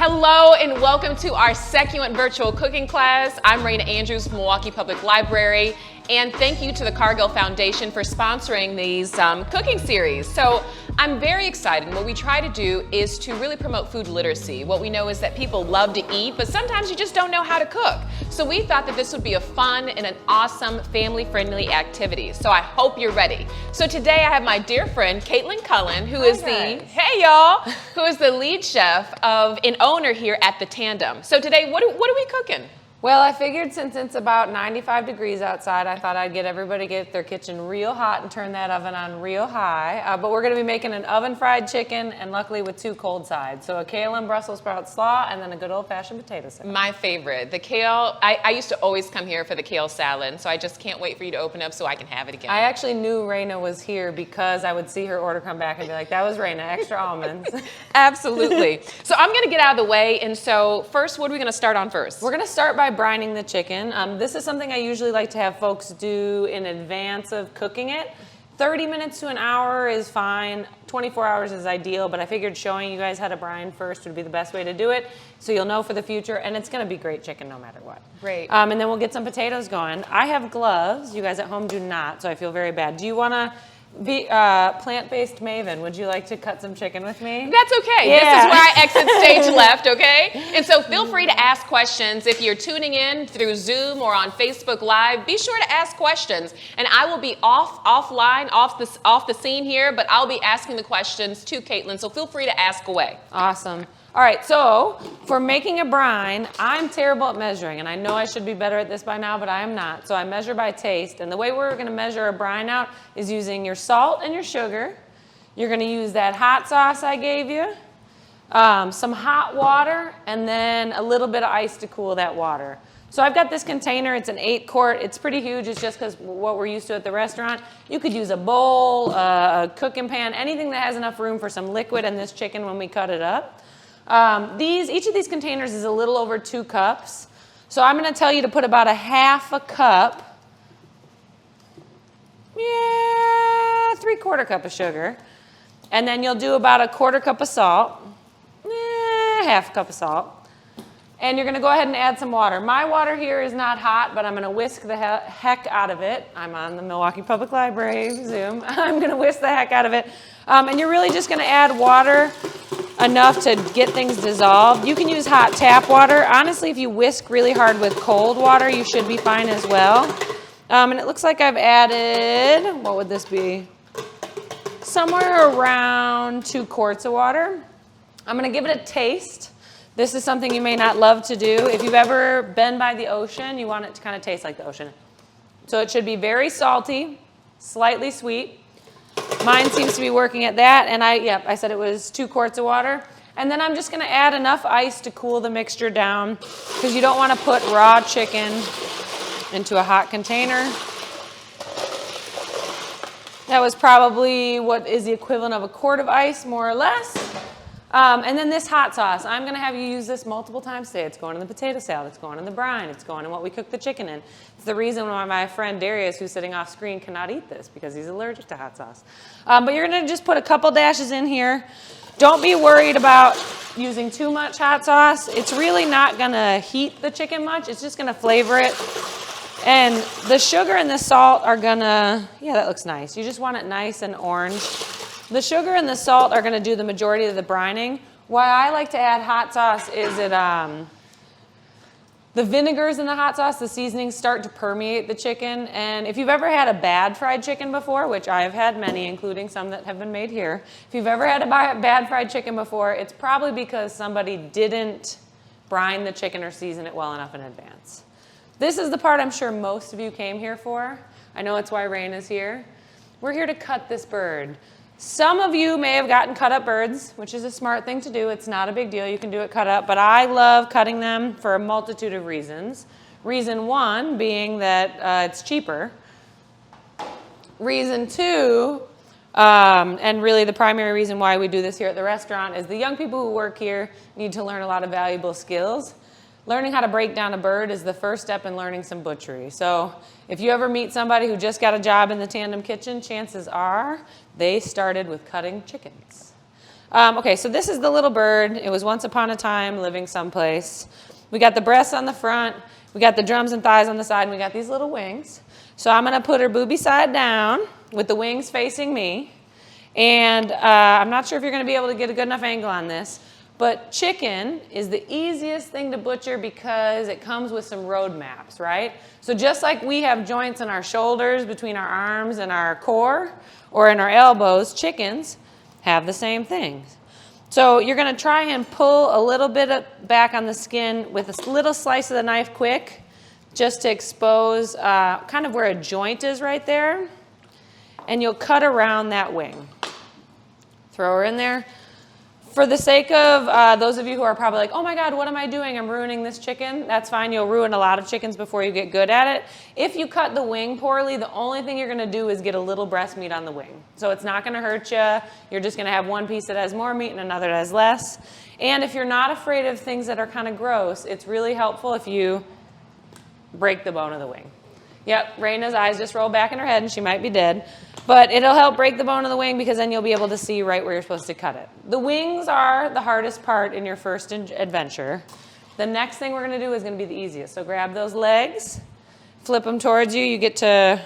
Hello and welcome to our second virtual cooking class. I'm Raina Andrews from Milwaukee Public Library, and thank you to the Cargill Foundation for sponsoring these cooking series. So I'm very excited. What we try to do is to really promote food literacy. What we know is that people love to eat, but sometimes you just don't know how to cook. So we thought that this would be a fun and an awesome family-friendly activity. So I hope you're ready. So today I have my dear friend Caitlin Cullen, who is who is the lead chef and owner here at the Tandem. So today, what are we cooking? Well, I figured since it's about 95 degrees outside, I thought I'd get everybody to get their kitchen real hot and turn that oven on real high. But we're going to be making an oven-fried chicken, and luckily with two cold sides. So a kale and Brussels sprout slaw, and then a good old-fashioned potato salad. My favorite. The kale, I used to always come here for the kale salad, so I just can't wait for you to open up so I can have it again. I actually knew Raina was here because I would see her order come back and be like, that was Raina, extra almonds. Absolutely. So I'm going to get out of the way, and so first, what are we going to start on first? We're going to start by brining the chicken. This is something I usually like to have folks do in advance of cooking it. 30 minutes to an hour is fine. 24 hours is ideal, but I figured showing you guys how to brine first would be the best way to do it, so you'll know for the future, and it's going to be great chicken no matter what. Great. And then we'll get some potatoes going. I have gloves. You guys at home do not, so I feel very bad. Do you want to be plant-based maven? Would you like to cut some chicken with me? That's okay. Yeah. This is where I exit stage left, okay? And so feel free to ask questions. If you're tuning in through Zoom or on Facebook Live, be sure to ask questions. And I will be offline, off the scene here, but I'll be asking the questions to Caitlin, so feel free to ask away. Awesome. All right, so for making a brine, I'm terrible at measuring, and I know I should be better at this by now, but I am not. So I measure by taste, and the way we're going to measure a brine out is using your salt and your sugar. You're going to use that hot sauce I gave you, some hot water, and then a little bit of ice to cool that water. So I've got this container. It's an 8-quart. It's pretty huge. It's just because what we're used to at the restaurant. You could use a bowl, a cooking pan, anything that has enough room for some liquid in this chicken when we cut it up. Each of these containers is a little over 2 cups. So I'm going to tell you to put about a half a cup, 3/4 cup of sugar. And then you'll do about a 1/4 cup of salt, half a cup of salt. And you're going to go ahead and add some water. My water here is not hot, but I'm going to whisk the heck out of it. I'm on the Milwaukee Public Library Zoom. I'm going to whisk the heck out of it. And you're really just going to add water enough to get things dissolved. You can use hot tap water. Honestly, if you whisk really hard with cold water, you should be fine as well. And it looks like I've added, what would this be? Somewhere around 2 quarts of water. I'm going to give it a taste. This is something you may not love to do. If you've ever been by the ocean, you want it to kind of taste like the ocean. So it should be very salty, slightly sweet. Mine seems to be working at that, and I said it was 2 quarts of water. And then I'm just going to add enough ice to cool the mixture down, because you don't want to put raw chicken into a hot container. That was probably what is the equivalent of a quart of ice, more or less. And then this hot sauce, I'm going to have you use this multiple times today. It's going in the potato salad. It's going in the brine. It's going in what we cook the chicken in. It's the reason why my friend Darius, who's sitting off screen, cannot eat this, because he's allergic to hot sauce. But you're going to just put a couple dashes in here. Don't be worried about using too much hot sauce. It's really not going to heat the chicken much. It's just going to flavor it. And the sugar and the salt are going to, that looks nice. You just want it nice and orange. The sugar and the salt are going to do the majority of the brining. Why I like to add hot sauce is the vinegars in the hot sauce, the seasonings start to permeate the chicken. And if you've ever had a bad fried chicken before, which I have had many, including some that have been made here. If you've ever had a bad fried chicken before, it's probably because somebody didn't brine the chicken or season it well enough in advance. This is the part I'm sure most of you came here for. I know it's why Rain is here. We're here to cut this bird. Some of you may have gotten cut up birds, which is a smart thing to do. It's not a big deal. You can do it cut up. But I love cutting them for a multitude of reasons. Reason 1 being that it's cheaper. Reason 2, and really the primary reason why we do this here at the restaurant, is the young people who work here need to learn a lot of valuable skills. Learning how to break down a bird is the first step in learning some butchery. So if you ever meet somebody who just got a job in the Tandem kitchen, chances are they started with cutting chickens. Okay, so this is the little bird. It was once upon a time living someplace. We got the breasts on the front. We got the drums and thighs on the side, and we got these little wings. So I'm going to put her booby side down with the wings facing me. And I'm not sure if you're going to be able to get a good enough angle on this, but chicken is the easiest thing to butcher because it comes with some road maps, right? So just like we have joints in our shoulders, between our arms and our core, or in our elbows, chickens have the same things. So you're going to try and pull a little bit back on the skin with a little slice of the knife quick, just to expose kind of where a joint is right there. And you'll cut around that wing. Throw her in there. For the sake of those of you who are probably like, oh my God, what am I doing? I'm ruining this chicken. That's fine. You'll ruin a lot of chickens before you get good at it. If you cut the wing poorly, the only thing you're going to do is get a little breast meat on the wing. So it's not going to hurt you. You're just going to have one piece that has more meat and another that has less. And if you're not afraid of things that are kind of gross, it's really helpful if you break the bone of the wing. Yep, Raina's eyes just roll back in her head and she might be dead. But it'll help break the bone of the wing because then you'll be able to see right where you're supposed to cut it. The wings are the hardest part in your first adventure. The next thing we're going to do is going to be the easiest. So grab those legs, flip them towards you. You get to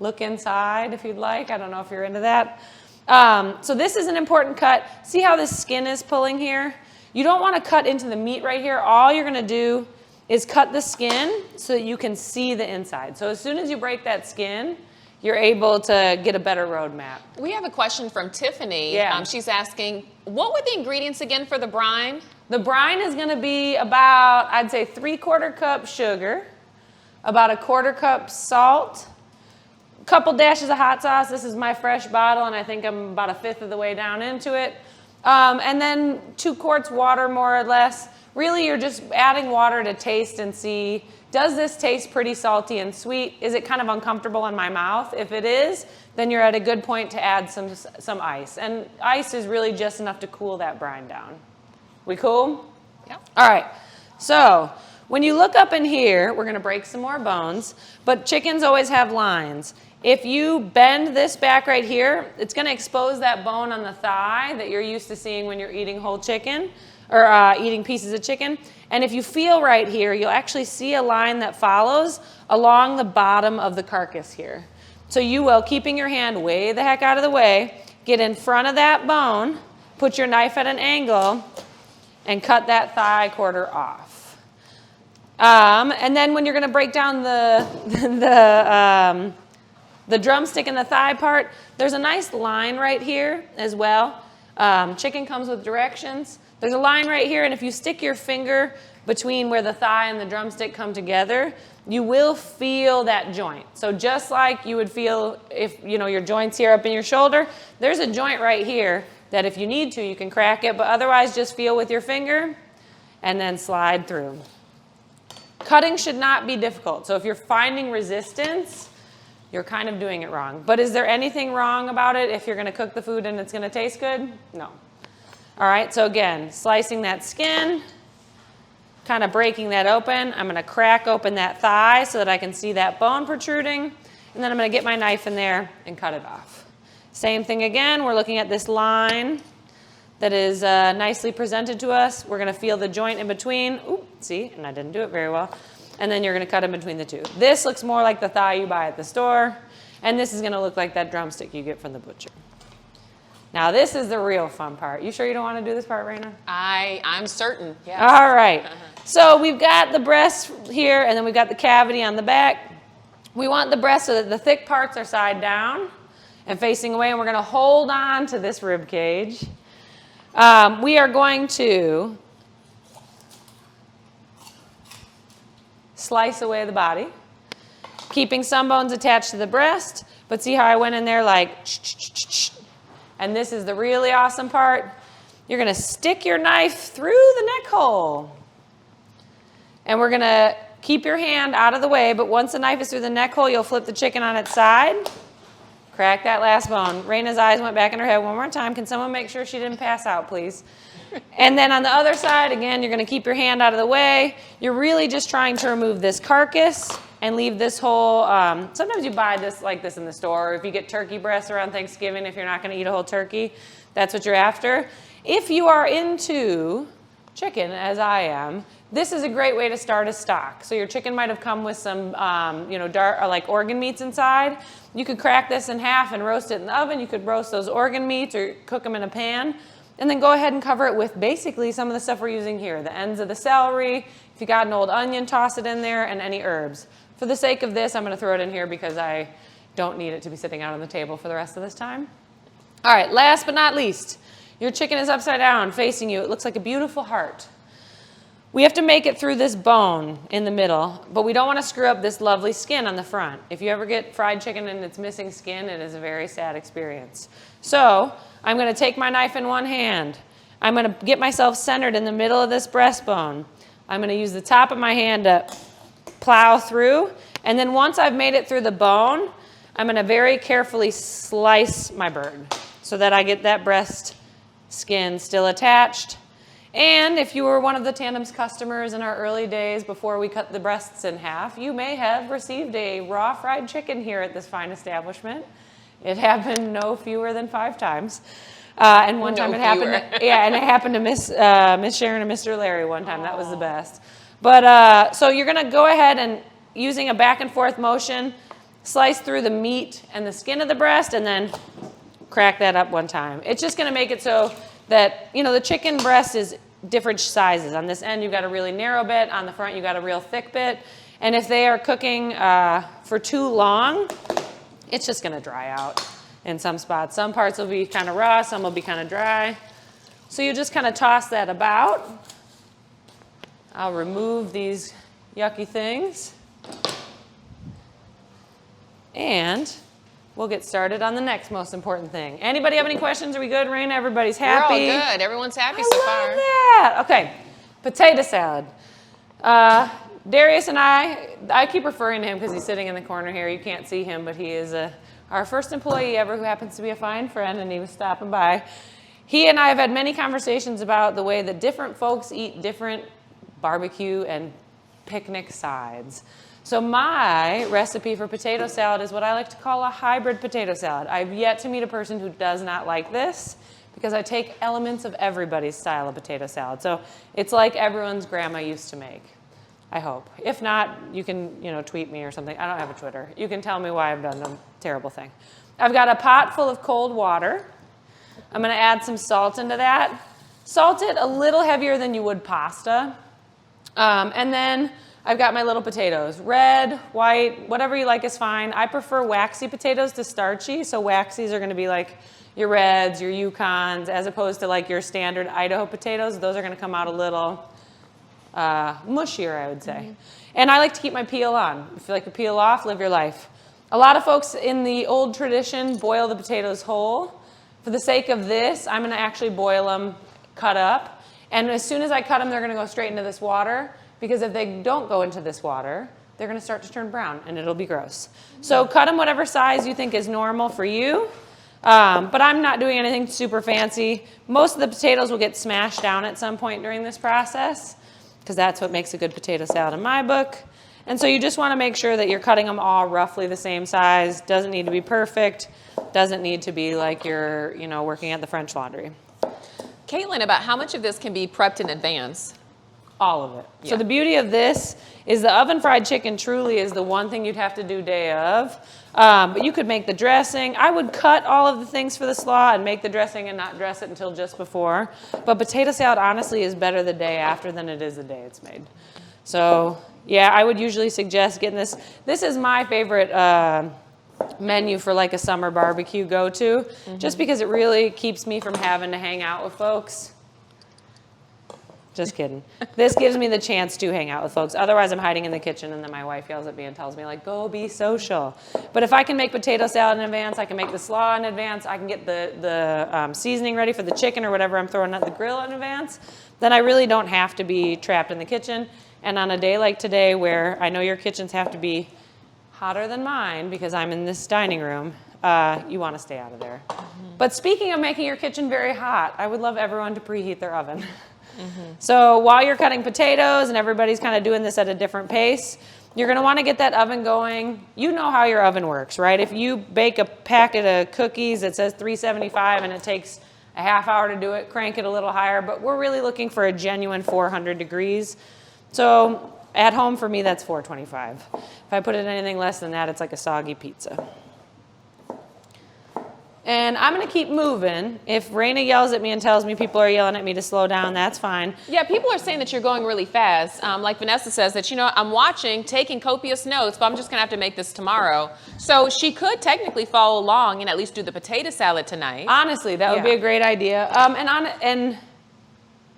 look inside if you'd like. I don't know if you're into that. So this is an important cut. See how the skin is pulling here? You don't want to cut into the meat right here. All you're going to do is cut the skin so that you can see the inside. So as soon as you break that skin, you're able to get a better road map. We have a question from Tiffany. Yeah. She's asking, what were the ingredients again for the brine? The brine is going to be about, I'd say, 3/4 cup sugar, about 1/4 cup salt, a couple dashes of hot sauce. This is my fresh bottle, and I think I'm about 1/5 of the way down into it. And then 2 quarts water, more or less. Really, you're just adding water to taste and see, does this taste pretty salty and sweet? Is it kind of uncomfortable in my mouth? If it is, then you're at a good point to add some ice. And ice is really just enough to cool that brine down. We cool? Yeah. All right. So when you look up in here, we're going to break some more bones, but chickens always have lines. If you bend this back right here, it's going to expose that bone on the thigh that you're used to seeing when you're eating whole chicken or eating pieces of chicken. And if you feel right here, you'll actually see a line that follows along the bottom of the carcass here. So you will, keeping your hand way the heck out of the way, get in front of that bone, put your knife at an angle, and cut that thigh quarter off. And then when you're going to break down the drumstick and the thigh part, there's a nice line right here as well. Chicken comes with directions. There's a line right here, and if you stick your finger between where the thigh and the drumstick come together, you will feel that joint. So just like you would feel if your joint's here up in your shoulder, there's a joint right here that if you need to, you can crack it, but otherwise just feel with your finger and then slide through. Cutting should not be difficult. So if you're finding resistance, you're kind of doing it wrong. But is there anything wrong about it if you're going to cook the food and it's going to taste good? No. All right, so again, slicing that skin, kind of breaking that open. I'm going to crack open that thigh so that I can see that bone protruding. And then I'm going to get my knife in there and cut it off. Same thing again. We're looking at this line that is nicely presented to us. We're going to feel the joint in between. Ooh, see, and I didn't do it very well. And then you're going to cut in between the two. This looks more like the thigh you buy at the store. And this is going to look like that drumstick you get from the butcher. Now, this is the real fun part. You sure you don't want to do this part, Raina? I'm certain, yes. All right. So we've got the breast here, and then we've got the cavity on the back. We want the breast so that the thick parts are side down and facing away, and we're going to hold on to this rib cage. We are going to slice away the body, keeping some bones attached to the breast, but see how I went in there like and this is the really awesome part. You're going to stick your knife through the neck hole. And we're going to keep your hand out of the way, but once the knife is through the neck hole, you'll flip the chicken on its side. Crack that last bone. Raina's eyes went back in her head one more time. Can someone make sure she didn't pass out, please? And then on the other side, again, you're going to keep your hand out of the way. You're really just trying to remove this carcass and leave this whole, sometimes you buy this like this in the store, or if you get turkey breasts around Thanksgiving, if you're not going to eat a whole turkey, That's what you're after. If you are into chicken, as I am, this is a great way to start a stock. So your chicken might have come with some, dark or like organ meats inside. You could crack this in half and roast it in the oven. You could roast those organ meats or cook them in a pan. And then go ahead and cover it with basically some of the stuff we're using here. The ends of the celery. If you got an old onion, toss it in there, and any herbs. For the sake of this, I'm going to throw it in here because I don't need it to be sitting out on the table for the rest of this time. All right, last but not least, your chicken is upside down, facing you. It looks like a beautiful heart. We have to make it through this bone in the middle, but we don't want to screw up this lovely skin on the front. If you ever get fried chicken and it's missing skin, it is a very sad experience. So I'm going to take my knife in one hand. I'm going to get myself centered in the middle of this breastbone. I'm going to use the top of my hand to plow through, and then once I've made it through the bone, I'm going to very carefully slice my bird so that I get that breast skin still attached. And if you were one of the Tandem's customers in our early days before we cut the breasts in half, you may have received a raw fried chicken here at this fine establishment. It happened no fewer than 5 times. And one time it happened to Miss Sharon and Mr. Larry one time. That was the best. But so you're going to go ahead and, using a back and forth motion, slice through the meat and the skin of the breast and then crack that up one time. It's just going to make it so that, the chicken breast is different sizes. On this end, you've got a really narrow bit. On the front, you've got a real thick bit. And if they are cooking for too long, it's just going to dry out in some spots. Some parts will be kind of raw, some will be kind of dry. So you just kind of toss that about. I'll remove these yucky things. And we'll get started on the next most important thing. Anybody have any questions? Are we good, Raina? Everybody's happy? We're all good. Everyone's happy so far. I love that. Okay, potato salad. Darius and I keep referring to him because he's sitting in the corner here. You can't see him, but he is our first employee ever who happens to be a fine friend, and he was stopping by. He and I have had many conversations about the way that different folks eat different barbecue and picnic sides. So my recipe for potato salad is what I like to call a hybrid potato salad. I've yet to meet a person who does not like this because I take elements of everybody's style of potato salad. So it's like everyone's grandma used to make, I hope. If not, you can, tweet me or something. I don't have a Twitter. You can tell me why I've done a terrible thing. I've got a pot full of cold water. I'm going to add some salt into that. Salt it a little heavier than you would pasta. And then I've got my little potatoes. Red, white, whatever you like is fine. I prefer waxy potatoes to starchy, so waxies are going to be like your Reds, your Yukons, as opposed to like your standard Idaho potatoes. Those are going to come out a little mushier, I would say. Mm-hmm. And I like to keep my peel on. If you like to peel off, live your life. A lot of folks in the old tradition boil the potatoes whole. For the sake of this, I'm going to actually boil them cut up. And as soon as I cut them, they're going to go straight into this water. Because if they don't go into this water, they're going to start to turn brown, and it'll be gross. So cut them whatever size you think is normal for you. But I'm not doing anything super fancy. Most of the potatoes will get smashed down at some point during this process, because that's what makes a good potato salad in my book. And so you just want to make sure that you're cutting them all roughly the same size. Doesn't need to be perfect. Doesn't need to be like you're, working at the French Laundry. Caitlin, about how much of this can be prepped in advance? All of it. Yeah. So the beauty of this is the oven fried chicken truly is the one thing you'd have to do day of. But you could make the dressing. I would cut all of the things for the slaw and make the dressing and not dress it until just before. But potato salad honestly is better the day after than it is the day it's made. So yeah, I would usually suggest getting this. This is my favorite menu for like a summer barbecue go-to, just because it really keeps me from having to hang out with folks. Just kidding. This gives me the chance to hang out with folks. Otherwise, I'm hiding in the kitchen, and then my wife yells at me and tells me, like, go be social. But if I can make potato salad in advance, I can make the slaw in advance, I can get the seasoning ready for the chicken or whatever I'm throwing at the grill in advance, then I really don't have to be trapped in the kitchen. And on a day like today, where I know your kitchens have to be hotter than mine because I'm in this dining room, you want to stay out of there. But speaking of making your kitchen very hot, I would love everyone to preheat their oven. So while you're cutting potatoes and everybody's kind of doing this at a different pace, you're going to want to get that oven going. You know how your oven works, right? If you bake a packet of cookies that says 375 and it takes a half hour to do it, crank it a little higher, but we're really looking for a genuine 400 degrees. So at home for me, that's 425. If I put it anything less than that, it's like a soggy pizza. And I'm gonna keep moving. If Raina yells at me and tells me people are yelling at me to slow down, that's fine. Yeah, people are saying that you're going really fast. Like Vanessa says that, you know, I'm watching, taking copious notes, but I'm just gonna have to make this tomorrow. So she could technically follow along and at least do the potato salad tonight. Honestly, that would be a great idea. And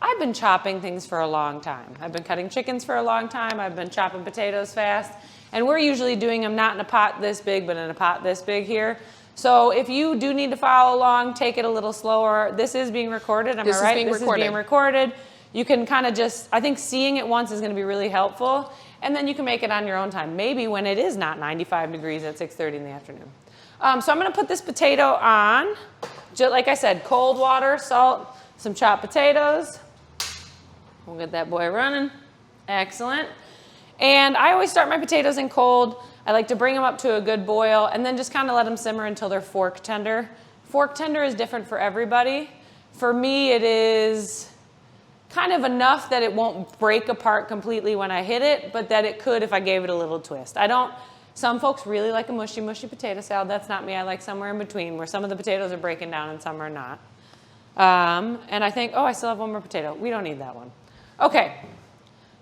I've been chopping things for a long time. I've been cutting chickens for a long time. I've been chopping potatoes fast. And we're usually doing them not in a pot this big, but in a pot this big here. So if you do need to follow along, take it a little slower. This is being recorded, am I right? This is being recorded. You can kind of just, I think seeing it once is going to be really helpful. And then you can make it on your own time, maybe when it is not 95 degrees at 6:30 in the afternoon. So I'm going to put this potato on, just like I said, cold water, salt, some chopped potatoes. We'll get that boy running. Excellent. And I always start my potatoes in cold. I like to bring them up to a good boil and then just kind of let them simmer until they're fork tender. Fork tender is different for everybody. For me, it is kind of enough that it won't break apart completely when I hit it, but that it could if I gave it a little twist. Some folks really like a mushy, mushy potato salad. That's not me. I like somewhere in between where some of the potatoes are breaking down and some are not. And I think, oh, I still have one more potato. We don't need that one. Okay,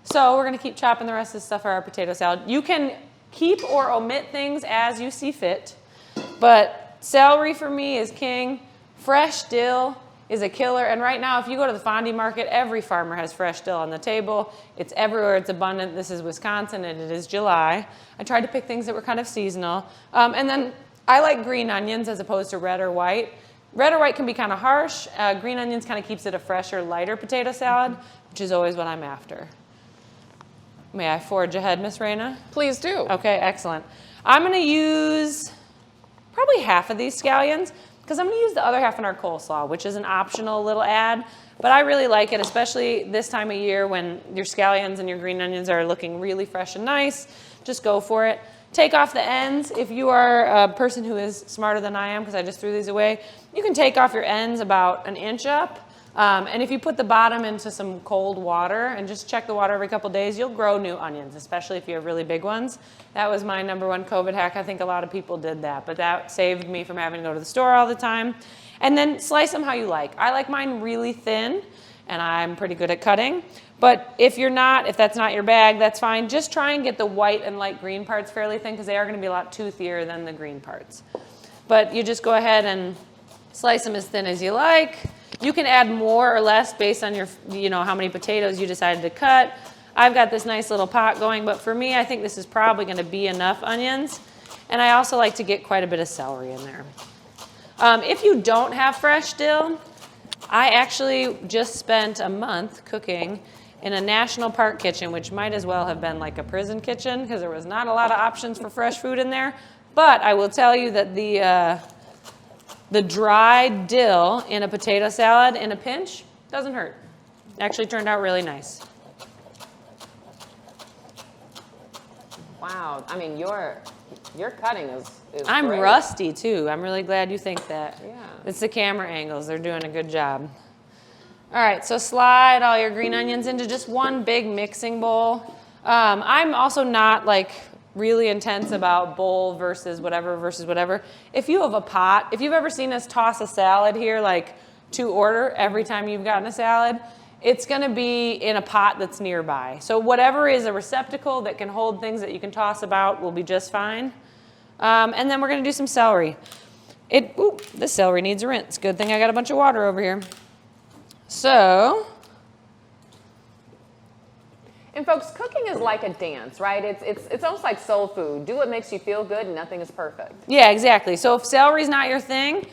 so we're gonna keep chopping the rest of the stuff for our potato salad. You can keep or omit things as you see fit, but celery for me is king. Fresh dill is a killer, and right now if you go to the Fondy market, every farmer has fresh dill on the table. It's everywhere, it's abundant. This is Wisconsin and it is July. I tried to pick things that were kind of seasonal. And then I like green onions as opposed to red or white. Red or white can be kind of harsh. Green onions kind of keeps it a fresher, lighter potato salad, which is always what I'm after. May I forge ahead, Miss Raina? Please do. Okay, excellent. I'm gonna use probably half of these scallions because I'm gonna use the other half in our coleslaw, which is an optional little add, but I really like it, especially this time of year when your scallions and your green onions are looking really fresh and nice. Just go for it. Take off the ends. If you are a person who is smarter than I am, because I just threw these away, you can take off your ends about an inch up. And if you put the bottom into some cold water and just check the water every couple days, you'll grow new onions, especially if you have really big ones. That was my #1 COVID hack. I think a lot of people did that, but that saved me from having to go to the store all the time. And then slice them how you like. I like mine really thin, and I'm pretty good at cutting. But if that's not your bag, that's fine. Just try and get the white and light green parts fairly thin because they are going to be a lot toothier than the green parts. But you just go ahead and slice them as thin as you like. You can add more or less based on your, how many potatoes you decided to cut. I've got this nice little pot going, but for me, I think this is probably going to be enough onions. And I also like to get quite a bit of celery in there. If you don't have fresh dill, I actually just spent a month cooking in a national park kitchen, which might as well have been like a prison kitchen because there was not a lot of options for fresh food in there. But I will tell you that the dried dill in a potato salad in a pinch doesn't hurt. Actually turned out really nice. Wow, I mean, your cutting is I'm great. rusty too. I'm really glad you think that. Yeah. It's the camera angles. They're doing a good job. All right, so slide all your green onions into just one big mixing bowl. I'm also not like really intense about bowl versus whatever. If you have a pot, if you've ever seen us toss a salad here, like to order every time you've gotten a salad, it's gonna be in a pot that's nearby. So whatever is a receptacle that can hold things that you can toss about will be just fine. And then we're gonna do some celery. This celery needs a rinse. Good thing I got a bunch of water over here. So, and folks, cooking is like a dance, right? It's almost like soul food. Do what makes you feel good, and nothing is perfect. Yeah, exactly. So if celery's not your thing,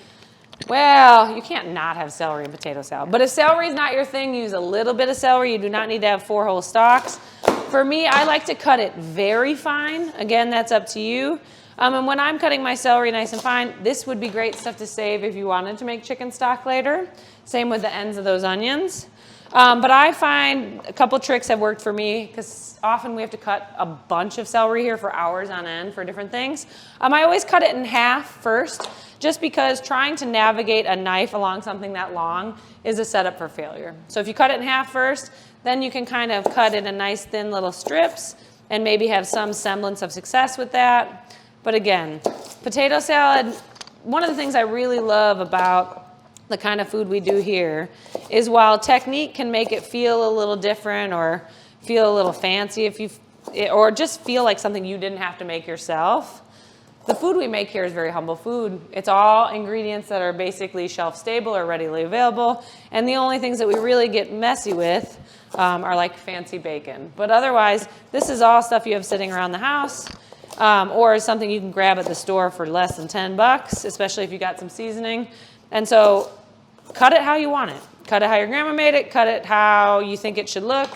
well, you can't not have celery in potato salad. But if celery's not your thing, use a little bit of celery. You do not need to have 4 whole stalks. For me, I like to cut it very fine. Again, that's up to you. And when I'm cutting my celery nice and fine, this would be great stuff to save if you wanted to make chicken stock later. Same with the ends of those onions. But I find a couple tricks have worked for me because often we have to cut a bunch of celery here for hours on end for different things. I always cut it in half first, just because trying to navigate a knife along something that long is a setup for failure. So if you cut it in half first, then you can kind of cut it in nice thin little strips and maybe have some semblance of success with that. But again, potato salad, one of the things I really love about the kind of food we do here is while technique can make it feel a little different or feel a little fancy or just feel like something you didn't have to make yourself, the food we make here is very humble food. It's all ingredients that are basically shelf stable or readily available, and the only things that we really get messy with are like fancy bacon. But otherwise, this is all stuff you have sitting around the house, or something you can grab at the store for less than $10, especially if you got some seasoning. And so cut it how you want it. Cut it how your grandma made it. Cut it how you think it should look.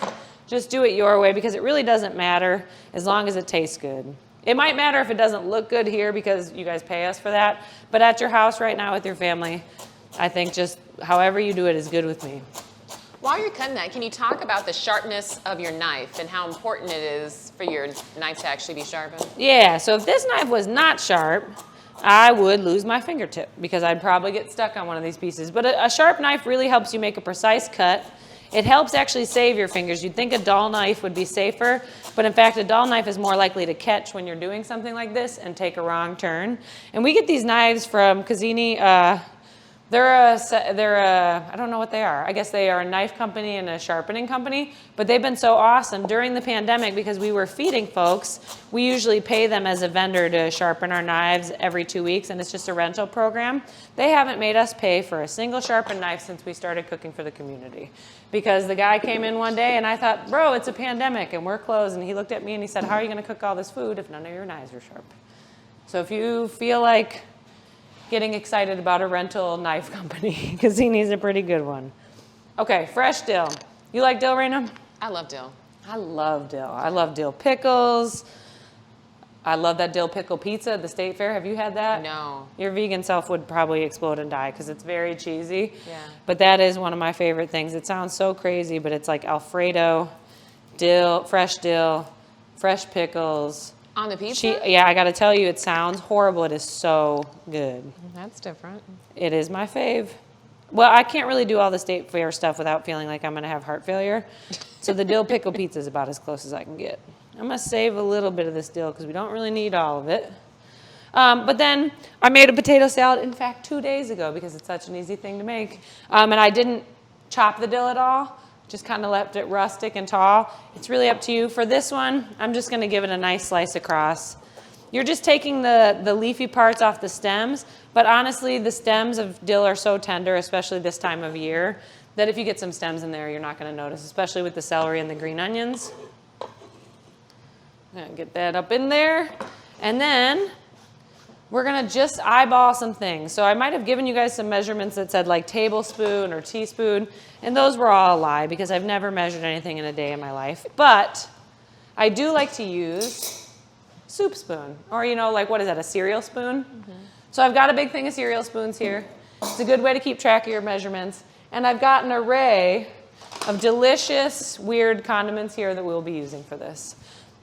Just do it your way, because it really doesn't matter as long as it tastes good. It might matter if it doesn't look good here because you guys pay us for that. But at your house right now with your family, I think just however you do it is good with me. While you're cutting that, can you talk about the sharpness of your knife and how important it is for your knife to actually be sharpened? Yeah, so if this knife was not sharp, I would lose my fingertip because I'd probably get stuck on one of these pieces. But a sharp knife really helps you make a precise cut. It helps actually save your fingers. You'd think a dull knife would be safer, but in fact, a dull knife is more likely to catch when you're doing something like this and take a wrong turn. And we get these knives from Gassy. I don't know what they are. I guess they are a knife company and a sharpening company, but they've been so awesome. During the pandemic, because we were feeding folks, we usually pay them as a vendor to sharpen our knives every 2 weeks, and it's just a rental program. They haven't made us pay for a single sharpened knife since we started cooking for the community. Because the guy came in one day and I thought, bro, it's a pandemic and we're closed. And he looked at me and he said, how are you going to cook all this food if none of your knives are sharp? So if you feel like getting excited about a rental knife company, Gassy's a pretty good one. Okay, fresh dill. You like dill, Raina? I love dill. I love dill. I love dill pickles. I love that dill pickle pizza at the State Fair. Have you had that? No. Your vegan self would probably explode and die because it's very cheesy. Yeah. But that is one of my favorite things. It sounds so crazy, but it's like Alfredo, dill, fresh pickles. On the pizza? Yeah, I got to tell you, it sounds horrible. It is so good. That's different. It is my fave. Well, I can't really do all the State Fair stuff without feeling like I'm going to have heart failure. So the dill pickle pizza is about as close as I can get. I'm going to save a little bit of this dill because we don't really need all of it. But then I made a potato salad, in fact, 2 days ago because it's such an easy thing to make. And I didn't chop the dill at all, just kind of left it rustic and tall. It's really up to you. For this one, I'm just going to give it a nice slice across. You're just taking the leafy parts off the stems, but honestly, the stems of dill are so tender, especially this time of year, that if you get some stems in there, you're not going to notice, especially with the celery and the green onions. I'm gonna get that up in there. And then we're gonna just eyeball some things. So I might have given you guys some measurements that said like tablespoon or teaspoon, and those were all a lie because I've never measured anything in a day in my life. But I do like to use soup spoon, or like what is that, a cereal spoon? Mm-hmm. So I've got a big thing of cereal spoons here. It's a good way to keep track of your measurements. And I've got an array of delicious, weird condiments here that we'll be using for this.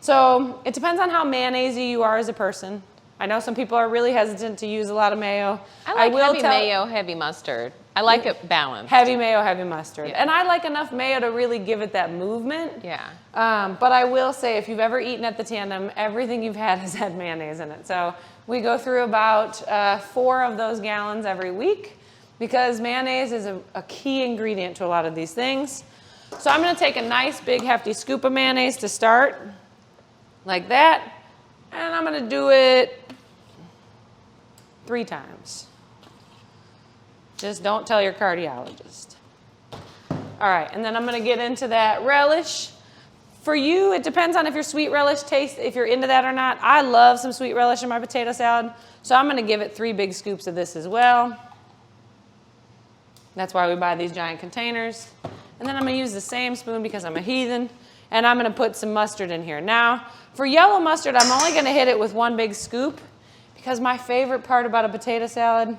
So it depends on how mayonnaise-y you are as a person. I know some people are really hesitant to use a lot of mayo. I like heavy mayo, heavy mustard. I like it balanced. Heavy mayo, heavy mustard. Yeah. And I like enough mayo to really give it that movement. Yeah. But I will say, if you've ever eaten at the Tandem, everything you've had has had mayonnaise in it. So we go through about 4 of those gallons every week because mayonnaise is a key ingredient to a lot of these things. So I'm going to take a nice, big, hefty scoop of mayonnaise to start. Like that, and I'm gonna do it 3 times. Just don't tell your cardiologist. All right, and then I'm gonna get into that relish. For you, it depends on if your sweet relish taste, if you're into that or not. I love some sweet relish in my potato salad, so I'm gonna give it 3 big scoops of this as well. That's why we buy these giant containers. And then I'm gonna use the same spoon because I'm a heathen, and I'm gonna put some mustard in here. Now, for yellow mustard, I'm only gonna hit it with 1 big scoop because my favorite part about a potato salad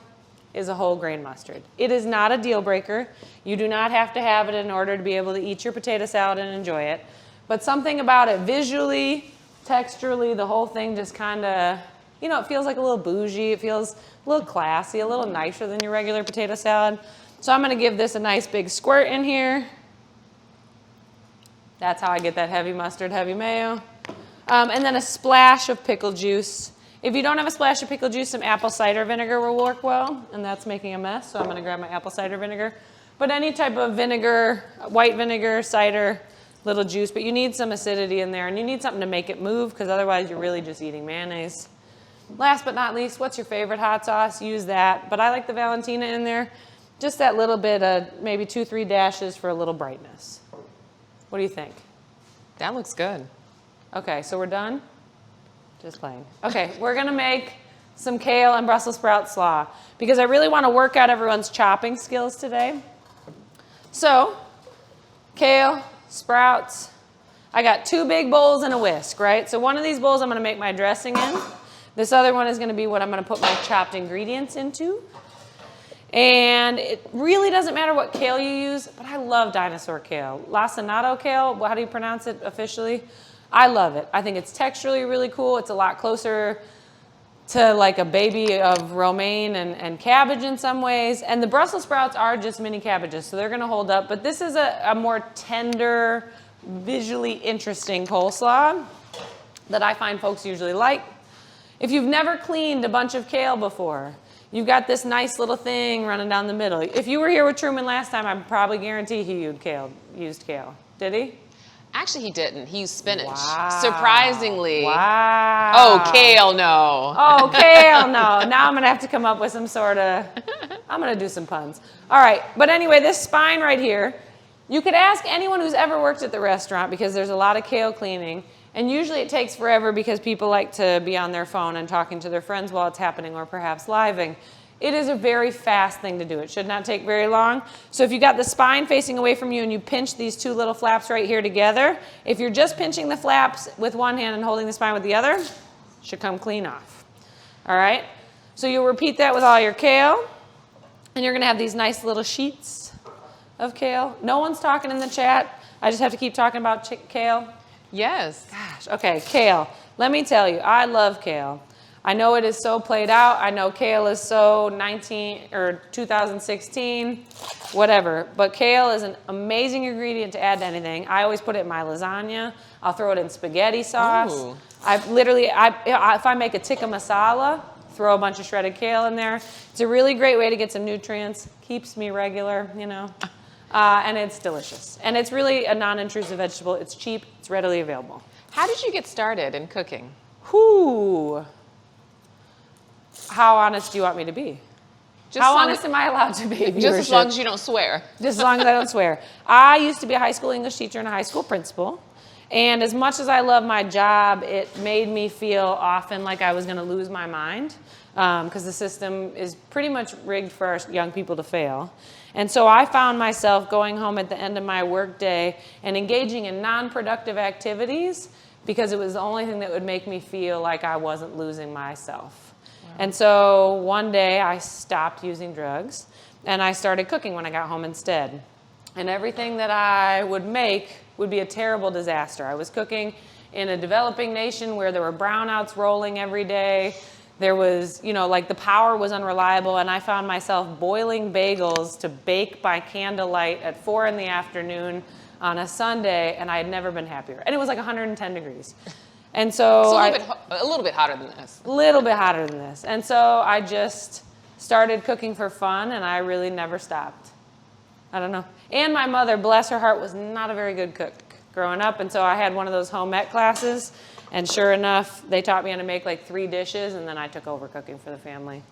is a whole grain mustard. It is not a deal breaker. You do not have to have it in order to be able to eat your potato salad and enjoy it. But something about it visually, texturally, the whole thing just kind of, you know, it feels like a little bougie. It feels a little classy, a little nicer than your regular potato salad. So I'm going to give this a nice big squirt in here. That's how I get that heavy mustard, heavy mayo. And then a splash of pickle juice. If you don't have a splash of pickle juice, some apple cider vinegar will work well, and that's making a mess, so I'm going to grab my apple cider vinegar. But any type of vinegar, white vinegar, cider, little juice, but you need some acidity in there, and you need something to make it move, because otherwise you're really just eating mayonnaise. Last but not least, what's your favorite hot sauce? Use that, but I like the Valentina in there. Just that little bit of maybe 2-3 dashes for a little brightness. What do you think? That looks good. Okay, so we're done? Just playing. Okay, we're gonna make some kale and Brussels sprout slaw because I really wanna work out everyone's chopping skills today. So, kale, sprouts. I got 2 big bowls and a whisk, right? So one of these bowls I'm gonna make my dressing in. This other one is gonna be what I'm gonna put my chopped ingredients into. And it really doesn't matter what kale you use, but I love dinosaur kale. Lacinato kale, how do you pronounce it officially? I love it. I think it's texturally really cool. It's a lot closer to like a baby of romaine and cabbage in some ways. And the Brussels sprouts are just mini cabbages, so they're gonna hold up. But this is a more tender, visually interesting coleslaw that I find folks usually like. If you've never cleaned a bunch of kale before, you've got this nice little thing running down the middle. If you were here with Truman last time, I probably guarantee he used kale. Did he? Actually, he didn't. He used spinach. Wow. Surprisingly. Wow. Oh, kale, no. Oh, kale, no. Now I'm going to have to come up with some sort of, I'm going to do some puns. All right. But anyway, this spine right here, you could ask anyone who's ever worked at the restaurant because there's a lot of kale cleaning. And usually it takes forever because people like to be on their phone and talking to their friends while it's happening or perhaps living. It is a very fast thing to do. It should not take very long. So if you got the spine facing away from you and you pinch these 2 little flaps right here together, if you're just pinching the flaps with one hand and holding the spine with the other, it should come clean off. All right? So you'll repeat that with all your kale. And you're going to have these nice little sheets of kale. No one's talking in the chat. I just have to keep talking about kale. Yes. Gosh, okay, kale. Let me tell you, I love kale. I know it is so played out. I know kale is so 2016, whatever. But kale is an amazing ingredient to add to anything. I always put it in my lasagna. I'll throw it in spaghetti sauce. Ooh. If I make a tikka masala, throw a bunch of shredded kale in there. It's a really great way to get some nutrients. Keeps me regular, you know. And it's delicious. And it's really a non-intrusive vegetable. It's cheap. It's readily available. How did you get started in cooking? Whew. How honest do you want me to be? How honest am I allowed to be? Just as long as you don't swear. Just as long as I don't swear. I used to be a high school English teacher and a high school principal. And as much as I love my job, it made me feel often like I was going to lose my mind because the system is pretty much rigged for our young people to fail. And so I found myself going home at the end of my workday and engaging in non-productive activities because it was the only thing that would make me feel like I wasn't losing myself. Wow. And so one day I stopped using drugs and I started cooking when I got home instead. And everything that I would make would be a terrible disaster. I was cooking in a developing nation where there were brownouts rolling every day. There was, you know, like the power was unreliable, and I found myself boiling bagels to bake by candlelight at 4 in the afternoon on a Sunday, and I had never been happier. And it was like 110 degrees. And so a little bit hotter than this. A little bit hotter than this. And so I just started cooking for fun, and I really never stopped. I don't know. And my mother, bless her heart, was not a very good cook growing up, and so I had one of those home ec classes. And sure enough, they taught me how to make like 3 dishes, and then I took over cooking for the family.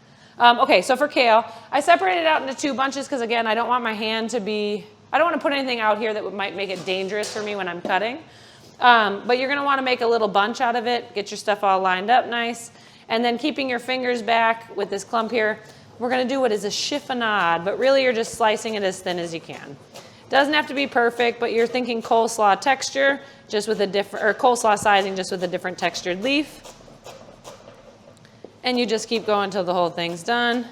Okay, so for kale, I separated it out into 2 bunches because, again, I don't want my hand to be, I don't want to put anything out here that might make it dangerous for me when I'm cutting. But you're going to want to make a little bunch out of it, get your stuff all lined up nice, and then keeping your fingers back with this clump here, we're going to do what is a chiffonade, but really you're just slicing it as thin as you can. Doesn't have to be perfect, but you're thinking coleslaw texture, just with a different, or coleslaw sizing, just with a different textured leaf. And you just keep going until the whole thing's done.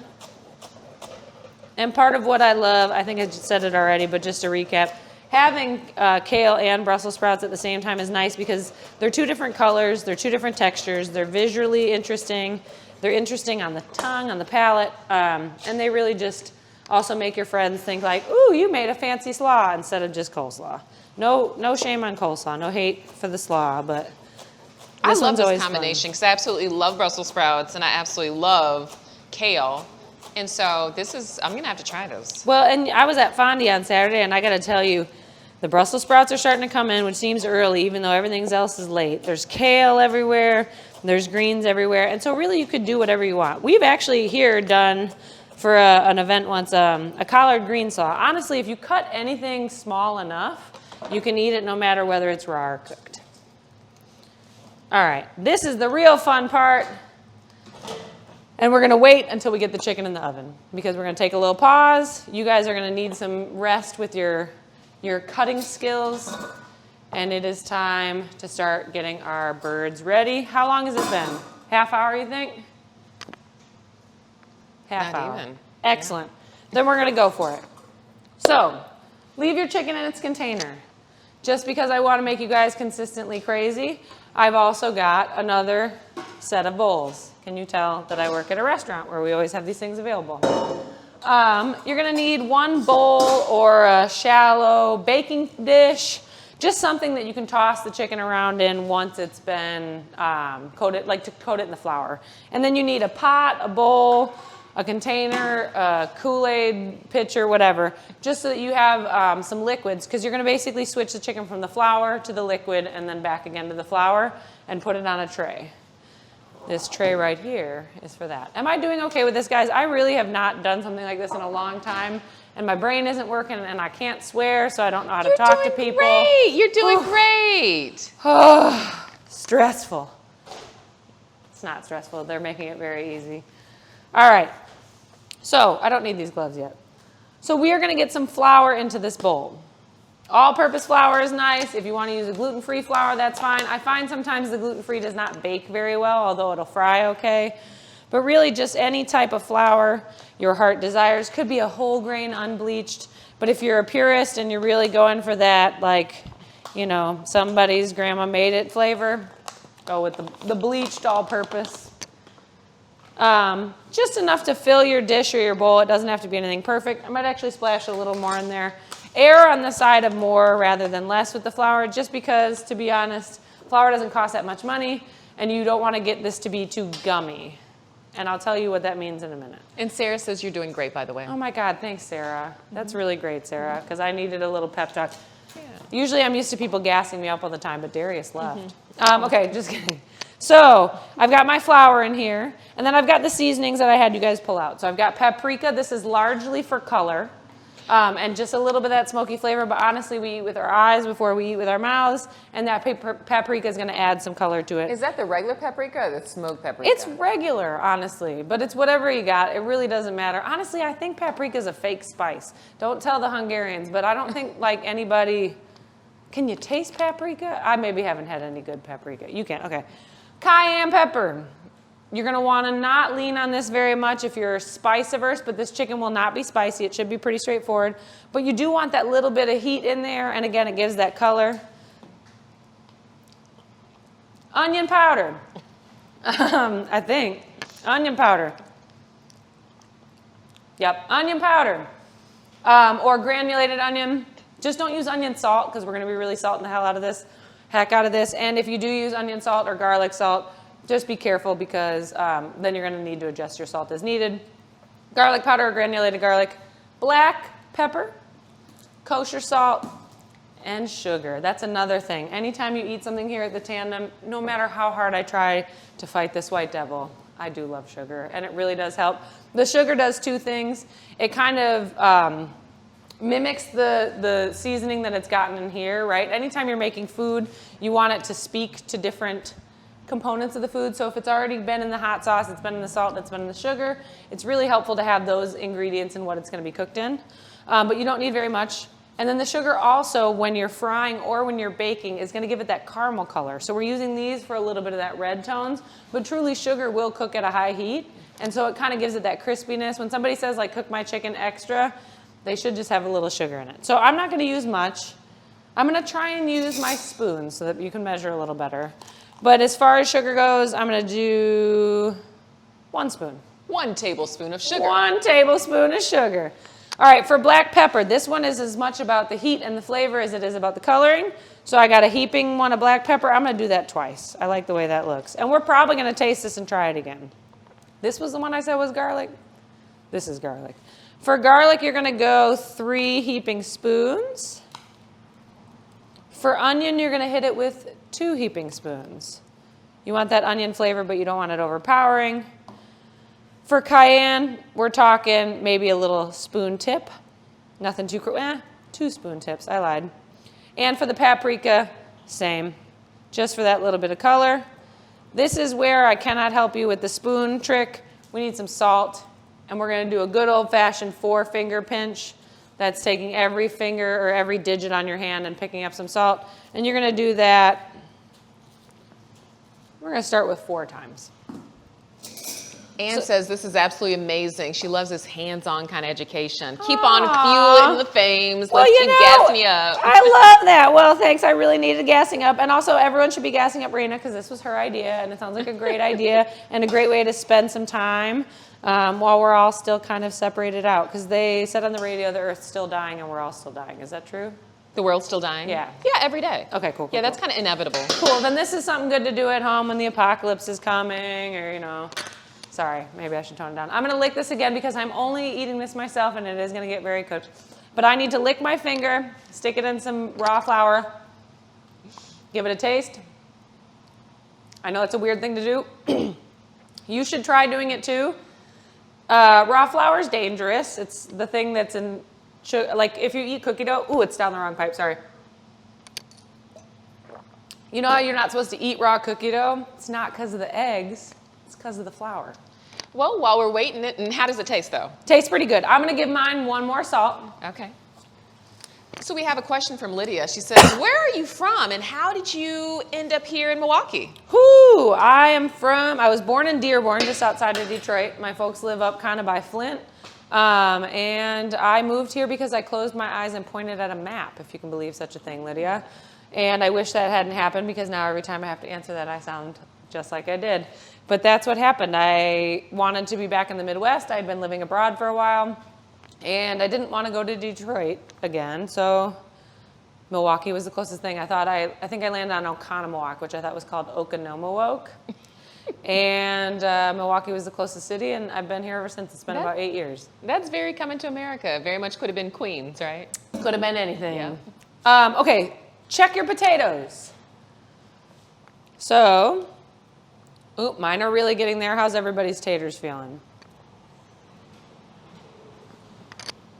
And part of what I love, I think I just said it already, but just to recap, having kale and Brussels sprouts at the same time is nice because they're two different colors, they're two different textures, they're visually interesting, they're interesting on the tongue, on the palate, and they really just also make your friends think like, ooh, you made a fancy slaw instead of just coleslaw. No shame on coleslaw, no hate for the slaw, but I love one's this always combination because I absolutely love Brussels sprouts and I absolutely love kale. And so I'm gonna have to try this. Well, and I was at Fondy on Saturday, and I got to tell you, the Brussels sprouts are starting to come in, which seems early, even though everything else is late. There's kale everywhere, there's greens everywhere, and so really you could do whatever you want. We've actually here done, for an event once, a collard green slaw. Honestly, if you cut anything small enough, you can eat it no matter whether it's raw or cooked. All right, this is the real fun part. And we're gonna wait until we get the chicken in the oven because we're gonna take a little pause. You guys are gonna need some rest with your cutting skills. And it is time to start getting our birds ready. How long has it been? Half hour, you think? Half hour. Not even. Excellent. Yeah. Then we're gonna go for it. So, leave your chicken in its container. Just because I wanna make you guys consistently crazy, I've also got another set of bowls. Can you tell that I work at a restaurant where we always have these things available? You're gonna need one bowl or a shallow baking dish, just something that you can toss the chicken around in once it's been coated, like to coat it in the flour. And then you need a pot, a bowl, a container, a Kool-Aid pitcher, whatever, just so that you have some liquids, because you're gonna basically switch the chicken from the flour to the liquid and then back again to the flour and put it on a tray. This tray right here is for that. Am I doing okay with this, guys? I really have not done something like this in a long time, and my brain isn't working, and I can't swear, so I don't know how to talk to people. Great. You're doing great. Oh, stressful. It's not stressful. They're making it very easy. All right. So I don't need these gloves yet. So we are going to get some flour into this bowl. All-purpose flour is nice. If you want to use a gluten-free flour, that's fine. I find sometimes the gluten-free does not bake very well, although it'll fry okay. But really just any type of flour your heart desires. Could be a whole grain unbleached. But if you're a purist and you're really going for that, like, you know, somebody's grandma made it flavor, go with the bleached all-purpose. Just enough to fill your dish or your bowl. It doesn't have to be anything perfect. I might actually splash a little more in there. Err on the side of more rather than less with the flour, just because, to be honest, flour doesn't cost that much money, and you don't want to get this to be too gummy. And I'll tell you what that means in a minute. And Sarah says you're doing great, by the way. Oh my God, thanks, Sarah. That's really great, Sarah, because I needed a little pep talk. Yeah. Usually I'm used to people gassing me up all the time, but Darius left. Okay, just kidding. So I've got my flour in here, and then I've got the seasonings that I had you guys pull out. So I've got paprika. This is largely for color. And just a little bit of that smoky flavor, but honestly, we eat with our eyes before we eat with our mouths, and that paprika is going to add some color to it. Is that the regular paprika or the smoked paprika? It's regular, honestly, but it's whatever you got. It really doesn't matter. Honestly, I think paprika is a fake spice. Don't tell the Hungarians, but I don't think like anybody. Can you taste paprika? I maybe haven't had any good paprika. You can, okay. Cayenne pepper. You're going to want to not lean on this very much if you're spice averse, but this chicken will not be spicy. It should be pretty straightforward. But you do want that little bit of heat in there, and again, it gives that color. Onion powder. I think. Onion powder. Yep, onion powder. Or granulated onion. Just don't use onion salt, because we're going to be really salting the heck out of this. And if you do use onion salt or garlic salt, just be careful, because then you're going to need to adjust your salt as needed. Garlic powder or granulated garlic, black pepper, kosher salt, and sugar. That's another thing. Anytime you eat something here at the Tandem, no matter how hard I try to fight this white devil, I do love sugar, and it really does help. The sugar does two things. It kind of mimics the seasoning that it's gotten in here, right? Anytime you're making food, you want it to speak to different components of the food. So if it's already been in the hot sauce, it's been in the salt, it's been in the sugar, it's really helpful to have those ingredients in what it's going to be cooked in. But you don't need very much. And then the sugar also, when you're frying or when you're baking, is going to give it that caramel color. So we're using these for a little bit of that red tones, but truly sugar will cook at a high heat, And so it kind of gives it that crispiness. When somebody says like cook my chicken extra, they should just have a little sugar in it. So I'm not going to use much. I'm going to try and use my spoon so that you can measure a little better. But as far as sugar goes, I'm going to do 1 spoon. 1 tablespoon of sugar. 1 tablespoon of sugar. All right, for black pepper, this one is as much about the heat and the flavor as it is about the coloring. So I got a heaping one of black pepper. I'm going to do that twice. I like the way that looks. And we're probably going to taste this and try it again. This was the one I said was garlic. This is garlic. For garlic, you're going to go 3 heaping spoons. For onion, you're going to hit it with 2 heaping spoons. You want that onion flavor, but you don't want it overpowering. For cayenne, we're talking maybe a little spoon tip. Nothing too, 2 spoon tips, I lied. And for the paprika, same. Just for that little bit of color. This is where I cannot help you with the spoon trick. We need some salt. And we're going to do a good old-fashioned 4-finger pinch. That's taking every finger or every digit on your hand and picking up some salt. And you're going to do that. We're going to start with 4 times. Anne says this is absolutely amazing. She loves this hands-on kind of education. Keep on fueling the flames. Let's keep gassing me up. I love that. Well, thanks. I really needed gassing up. And also, everyone should be gassing up Rena because this was her idea. And it sounds like a great idea and a great way to spend some time while we're all still kind of separated out. Because they said on the radio the Earth's still dying and we're all still dying. Is that true? The world's still dying? Yeah. Yeah, every day. Okay, cool. Yeah, that's kind of inevitable. Cool. Then this is something good to do at home when the apocalypse is coming or, you know. Sorry, maybe I should tone it down. I'm going to lick this again because I'm only eating this myself and it is going to get very cooked. But I need to lick my finger, stick it in some raw flour, give it a taste. I know it's a weird thing to do. You should try doing it too. Raw flour is dangerous. It's the thing that's in, like if you eat cookie dough, ooh, it's down the wrong pipe, sorry. You know how you're not supposed to eat raw cookie dough? It's not because of the eggs, it's because of the flour. Well, while we're waiting, and how does it taste though? Tastes pretty good. I'm going to give mine 1 more salt. Okay. So we have a question from Lydia. She says, where are you from and how did you end up here in Milwaukee? Whoo, I was born in Dearborn, just outside of Detroit. My folks live up kind of by Flint. And I moved here because I closed my eyes and pointed at a map, if you can believe such a thing, Lydia. And I wish that hadn't happened because now every time I have to answer that, I sound just like I did. But that's what happened. I wanted to be back in the Midwest. I'd been living abroad for a while. And I didn't want to go to Detroit again. So Milwaukee was the closest thing. I think I landed on Oconomowoc, which I thought was called Oconomowoc. And Milwaukee was the closest city. And I've been here ever since. It's been about 8 years. That's very coming to America. Very much could have been Queens, right? Could have been anything. Yeah. Okay, check your potatoes. So, mine are really getting there. How's everybody's taters feeling?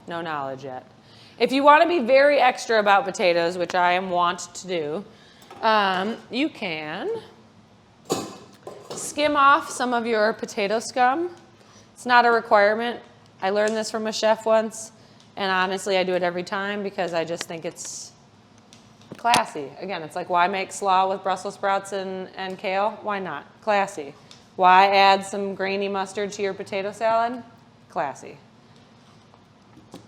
No knowledge yet. If you want to be very extra about potatoes, which I am wont to do, you can skim off some of your potato scum. It's not a requirement. I learned this from a chef once, and honestly, I do it every time because I just think it's classy. Again, it's like, why make slaw with Brussels sprouts and kale? Why not? Classy. Why add some grainy mustard to your potato salad? Classy.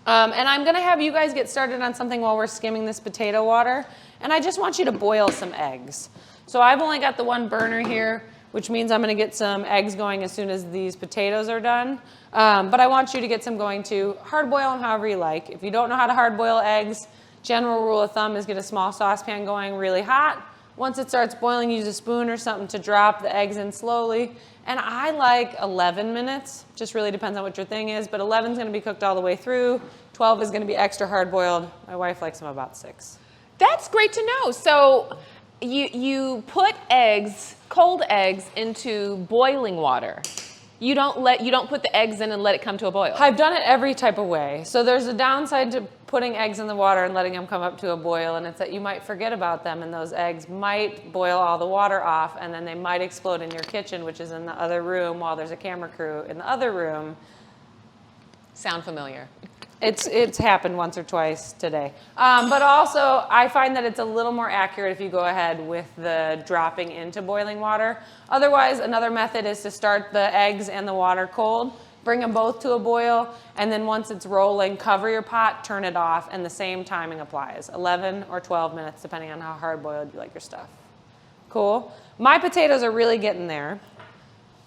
And I'm going to have you guys get started on something while we're skimming this potato water. And I just want you to boil some eggs. So I've only got the 1 burner here, which means I'm going to get some eggs going as soon as these potatoes are done. But I want you to get some going too. Hard boil them however you like. If you don't know how to hard boil eggs, general rule of thumb is get a small saucepan going really hot. Once it starts boiling, use a spoon or something to drop the eggs in slowly. And I like 11 minutes. Just really depends on what your thing is. But 11 is going to be cooked all the way through. 12 is going to be extra hard boiled. My wife likes them about 6. That's great to know. So you put eggs, cold eggs, into boiling water. You don't put the eggs in and let it come to a boil. I've done it every type of way. So there's a downside to putting eggs in the water and letting them come up to a boil, and it's that you might forget about them, and those eggs might boil all the water off, and then they might explode in your kitchen, which is in the other room while there's a camera crew in the other room. Sound familiar? It's happened once or twice today. But also, I find that it's a little more accurate if you go ahead with the dropping into boiling water. Otherwise, another method is to start the eggs and the water cold, bring them both to a boil, and then once it's rolling, cover your pot, turn it off, and the same timing applies. 11 or 12 minutes, depending on how hard boiled you like your stuff. Cool. My potatoes are really getting there.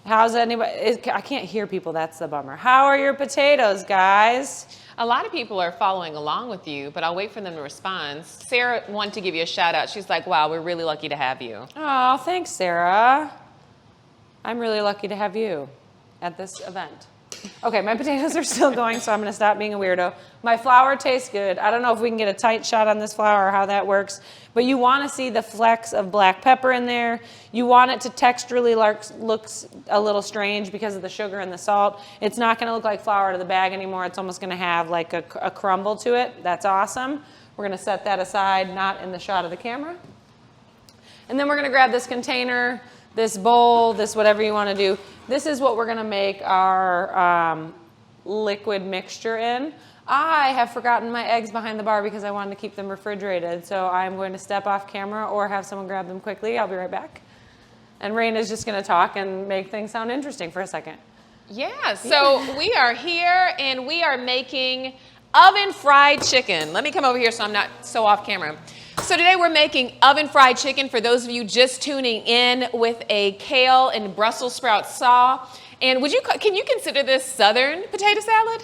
How's anybody? I can't hear people, that's the bummer. How are your potatoes, guys? A lot of people are following along with you, but I'll wait for them to respond. Sarah wanted to give you a shout out. She's like, wow, we're really lucky to have you. Oh, thanks, Sarah. I'm really lucky to have you at this event. Okay, my potatoes are still going, so I'm going to stop being a weirdo. My flour tastes good. I don't know if we can get a tight shot on this flour or how that works, but you want to see the flecks of black pepper in there. You want it to texturally looks a little strange because of the sugar and the salt. It's not going to look like flour out of the bag anymore. It's almost going to have like a crumble to it. That's awesome. We're going to set that aside, not in the shot of the camera. And then we're going to grab this container, this bowl, this whatever you want to do. This is what we're going to make our liquid mixture in. I have forgotten my eggs behind the bar because I wanted to keep them refrigerated. So I'm going to step off camera or have someone grab them quickly. I'll be right back. And Raina's just going to talk and make things sound interesting for a second. Yeah, so we are here and we are making oven fried chicken. Let me come over here so I'm not so off camera. So today we're making oven fried chicken for those of you just tuning in with a kale and Brussels sprout slaw. And can you consider this Southern potato salad?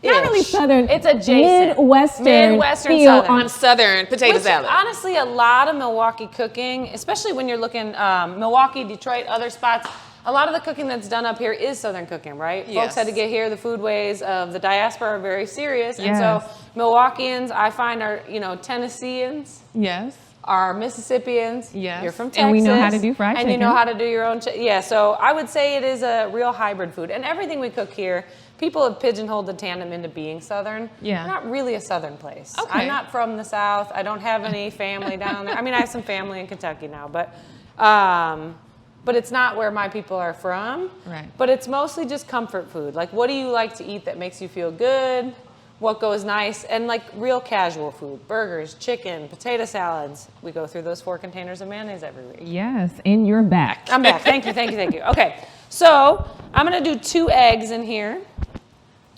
Not really Southern. It's adjacent. Midwestern feel on Southern potato salad. Honestly, a lot of Milwaukee cooking, especially when you're looking Milwaukee, Detroit, other spots, a lot of the cooking that's done up here is Southern cooking, right? Yes. Folks had to get here. The foodways of the diaspora are very serious. Yes. And so Milwaukeeans, I find, are, Tennesseans. Yes. Are Mississippians. Yes. You're from Texas. And we know how to do fried chicken. And you know how to do your own yeah, so I would say it is a real hybrid food. And everything we cook here, people have pigeonholed the Tandem into being Southern. Yeah. We're not really a Southern place. Okay. I'm not from the South. I don't have any family down there. I mean, I have some family in Kentucky now, but it's not where my people are from. Right. But it's mostly just comfort food. Like, what do you like to eat that makes you feel good? What goes nice? And like real casual food. Burgers, chicken, potato salads. We go through those 4 containers of mayonnaise every week. Yes, and you're back. I'm back. Thank you, thank you, thank you. Okay, so I'm going to do 2 eggs in here.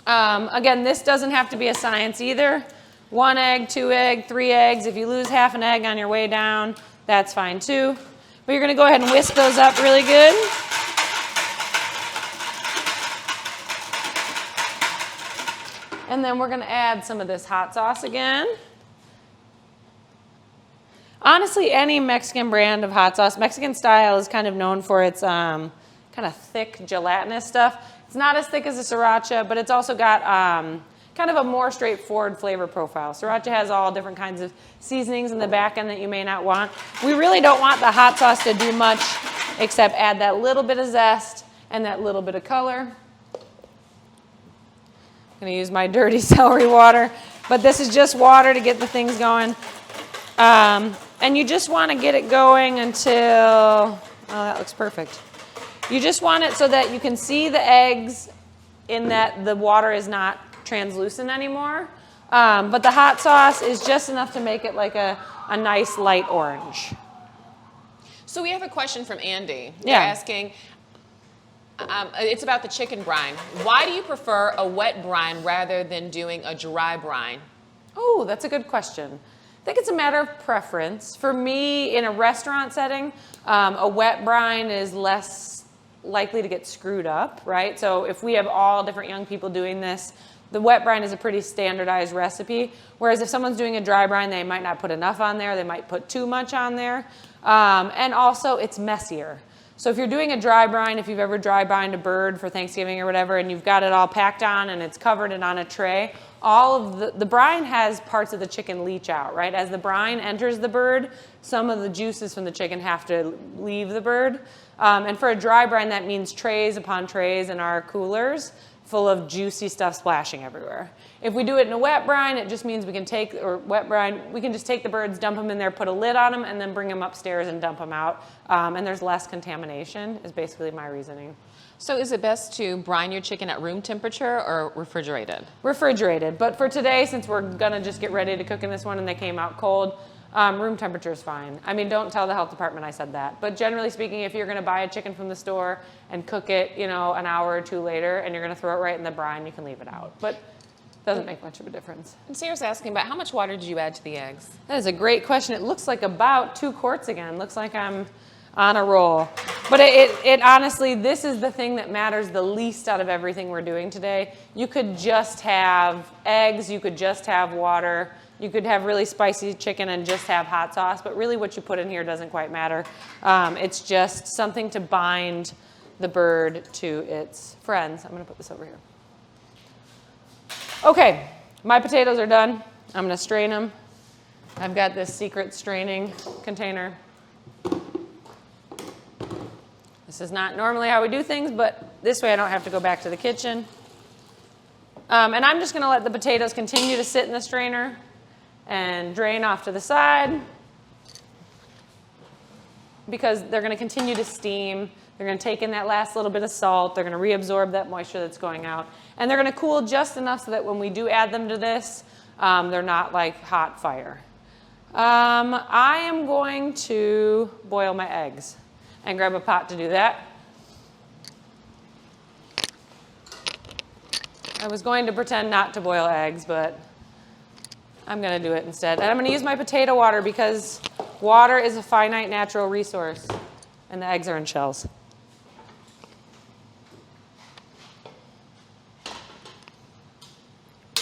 Again, this doesn't have to be a science either. 1 egg, 2 egg, 3 eggs. If you lose half an egg on your way down, that's fine too. But you're going to go ahead and whisk those up really good. And then we're going to add some of this hot sauce again. Honestly, any Mexican brand of hot sauce, Mexican style is kind of known for its kind of thick gelatinous stuff. It's not as thick as a sriracha, but it's also got kind of a more straightforward flavor profile. Sriracha has all different kinds of seasonings in the back end that you may not want. We really don't want the hot sauce to do much except add that little bit of zest and that little bit of color. I'm going to use my dirty celery water, but this is just water to get the things going. And you just want to get it going until, oh, that looks perfect. You just want it so that you can see the eggs in that the water is not translucent anymore. But the hot sauce is just enough to make it like a nice light orange. So we have a question from Andy. They're Yeah. asking, it's about the chicken brine. Why do you prefer a wet brine rather than doing a dry brine? Oh, that's a good question. I think it's a matter of preference. For me, in a restaurant setting, a wet brine is less likely to get screwed up, right? So if we have all different young people doing this, the wet brine is a pretty standardized recipe. Whereas if someone's doing a dry brine, they might not put enough on there. They might put too much on there. And also, it's messier. So if you're doing a dry brine, if you've ever dry brined a bird for Thanksgiving or whatever, and you've got it all packed on and it's covered and on a tray, all of the brine has parts of the chicken leach out, right? As the brine enters the bird, some of the juices from the chicken have to leave the bird. And for a dry brine, that means trays upon trays in our coolers full of juicy stuff splashing everywhere. If we do it in a wet brine, it just means we can take, or wet brine, we can just take the birds, dump them in there, put a lid on them, and then bring them upstairs and dump them out. And there's less contamination is basically my reasoning. So is it best to brine your chicken at room temperature or refrigerated? Refrigerated, but for today, since we're gonna just get ready to cook in this one and they came out cold, room temperature is fine. I mean, don't tell the health department I said that. But generally speaking, if you're gonna buy a chicken from the store and cook it, you know, an hour or two later, and you're gonna throw it right in the brine, you can leave it out. But it doesn't make much of a difference. And Sarah's asking about how much water did you add to the eggs? That is a great question. It looks like about 2 quarts again. Looks like I'm on a roll. But it honestly, this is the thing that matters the least out of everything we're doing today. You could just have eggs, you could just have water, you could have really spicy chicken and just have hot sauce, but really what you put in here doesn't quite matter. It's just something to bind the bird to its friends. I'm gonna put this over here. Okay, my potatoes are done. I'm gonna strain them. I've got this secret straining container. This is not normally how we do things, but this way I don't have to go back to the kitchen. And I'm just gonna let the potatoes continue to sit in the strainer and drain off to the side because they're gonna continue to steam. They're gonna take in that last little bit of salt. They're gonna reabsorb that moisture that's going out. And they're gonna cool just enough so that when we do add them to this, they're not like hot fire. I am going to boil my eggs and grab a pot to do that. I was going to pretend not to boil eggs, but I'm gonna do it instead. And I'm gonna use my potato water because water is a finite natural resource and the eggs are in shells.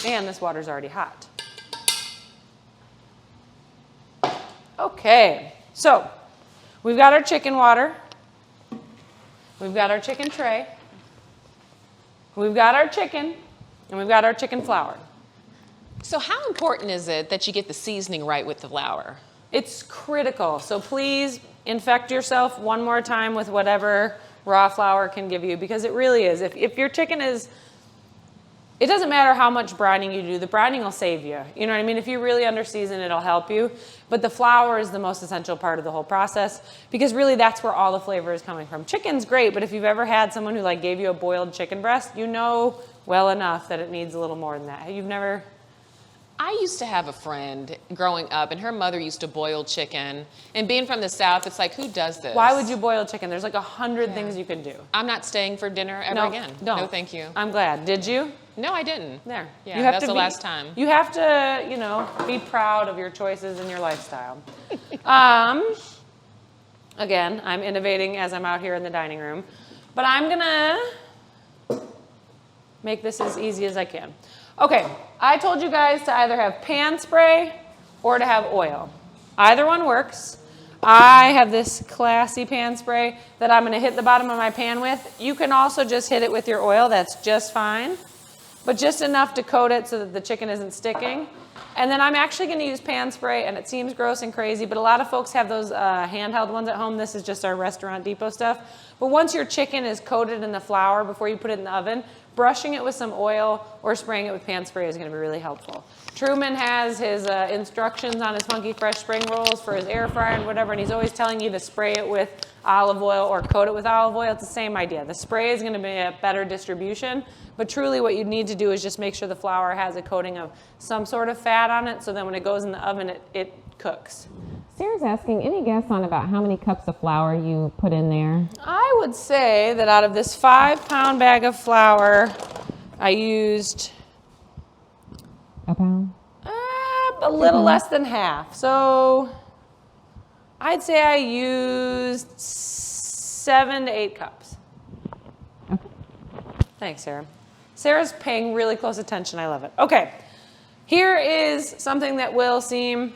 And this water's already hot. Okay, so we've got our chicken water. We've got our chicken tray. We've got our chicken, and we've got our chicken flour. So how important is it that you get the seasoning right with the flour? It's critical. So please infect yourself one more time with whatever raw flour can give you because it really is. If your chicken is, it doesn't matter how much brining you do, the brining will save you. You know what I mean? If you really under-season, it'll help you. But the flour is the most essential part of the whole process because really that's where all the flavor is coming from. Chicken's great, but if you've ever had someone who like gave you a boiled chicken breast, you know well enough that it needs a little more than that. You've never... I used to have a friend growing up, and her mother used to boil chicken. And being from the South, it's like, who does this? Why would you boil chicken? There's like 100 things you can do. I'm not staying for dinner ever again. Don't. No, thank you. I'm glad. Did you? No, I didn't. There. Yeah, you have that's to the last time. You have to, you know, be proud of your choices and your lifestyle. Again, I'm innovating as I'm out here in the dining room. But I'm gonna make this as easy as I can. Okay, I told you guys to either have pan spray or to have oil. Either one works. I have this classy pan spray that I'm gonna hit the bottom of my pan with. You can also just hit it with your oil, that's just fine. But just enough to coat it so that the chicken isn't sticking. And then I'm actually gonna use pan spray, and it seems gross and crazy, but a lot of folks have those handheld ones at home. This is just our Restaurant Depot stuff. But once your chicken is coated in the flour before you put it in the oven, brushing it with some oil or spraying it with pan spray is gonna be really helpful. Truman has his instructions on his Funky Fresh spring rolls for his air fryer and whatever, and he's always telling you to spray it with olive oil or coat it with olive oil. It's the same idea. The spray is gonna be a better distribution, but truly what you need to do is just make sure the flour has a coating of some sort of fat on it so then when it goes in the oven, it cooks. Sarah's asking, any guess on about how many cups of flour you put in there? I would say that out of this 5-pound bag of flour, I used A pound? a little less than half. So I'd say I used 7 to 8 cups. Okay. Thanks, Sarah. Sarah's paying really close attention. I love it. Okay, here is something that will seem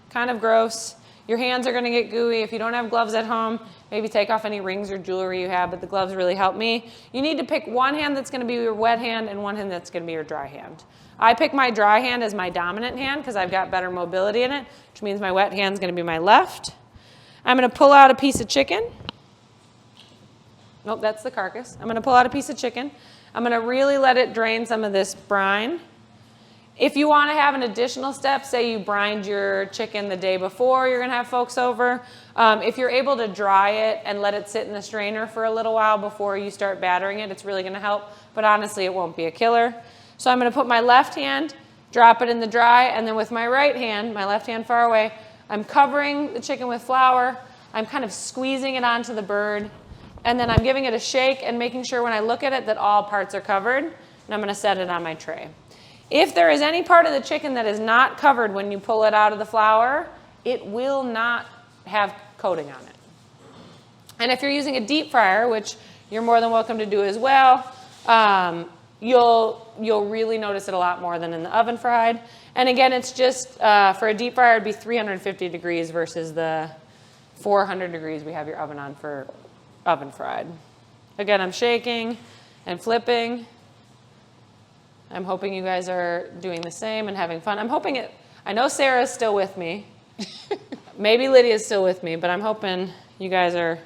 kind of gross. Your hands are gonna get gooey. If you don't have gloves at home, maybe take off any rings or jewelry you have, but the gloves really help me. You need to pick one hand that's gonna be your wet hand and one hand that's gonna be your dry hand. I pick my dry hand as my dominant hand because I've got better mobility in it, which means my wet hand's gonna be my left. I'm gonna pull out a piece of chicken. Nope, that's the carcass. I'm gonna pull out a piece of chicken. I'm gonna really let it drain some of this brine. If you wanna have an additional step, say you brined your chicken the day before you're gonna have folks over, if you're able to dry it and let it sit in the strainer for a little while before you start battering it, it's really gonna help, but honestly, it won't be a killer. So I'm gonna put my left hand, drop it in the dry, and then with my right hand, my left hand far away, I'm covering the chicken with flour. I'm kind of squeezing it onto the bird, and then I'm giving it a shake and making sure when I look at it that all parts are covered, and I'm gonna set it on my tray. If there is any part of the chicken that is not covered when you pull it out of the flour, it will not have coating on it. And if you're using a deep fryer, which you're more than welcome to do as well, you'll really notice it a lot more than in the oven fried. And again, it's just, for a deep fryer, it'd be 350 degrees versus the 400 degrees we have your oven on for oven fried. Again, I'm shaking and flipping. I'm hoping you guys are doing the same and having fun. I know Sarah's still with me. Maybe Lydia's still with me, but I'm hoping you guys are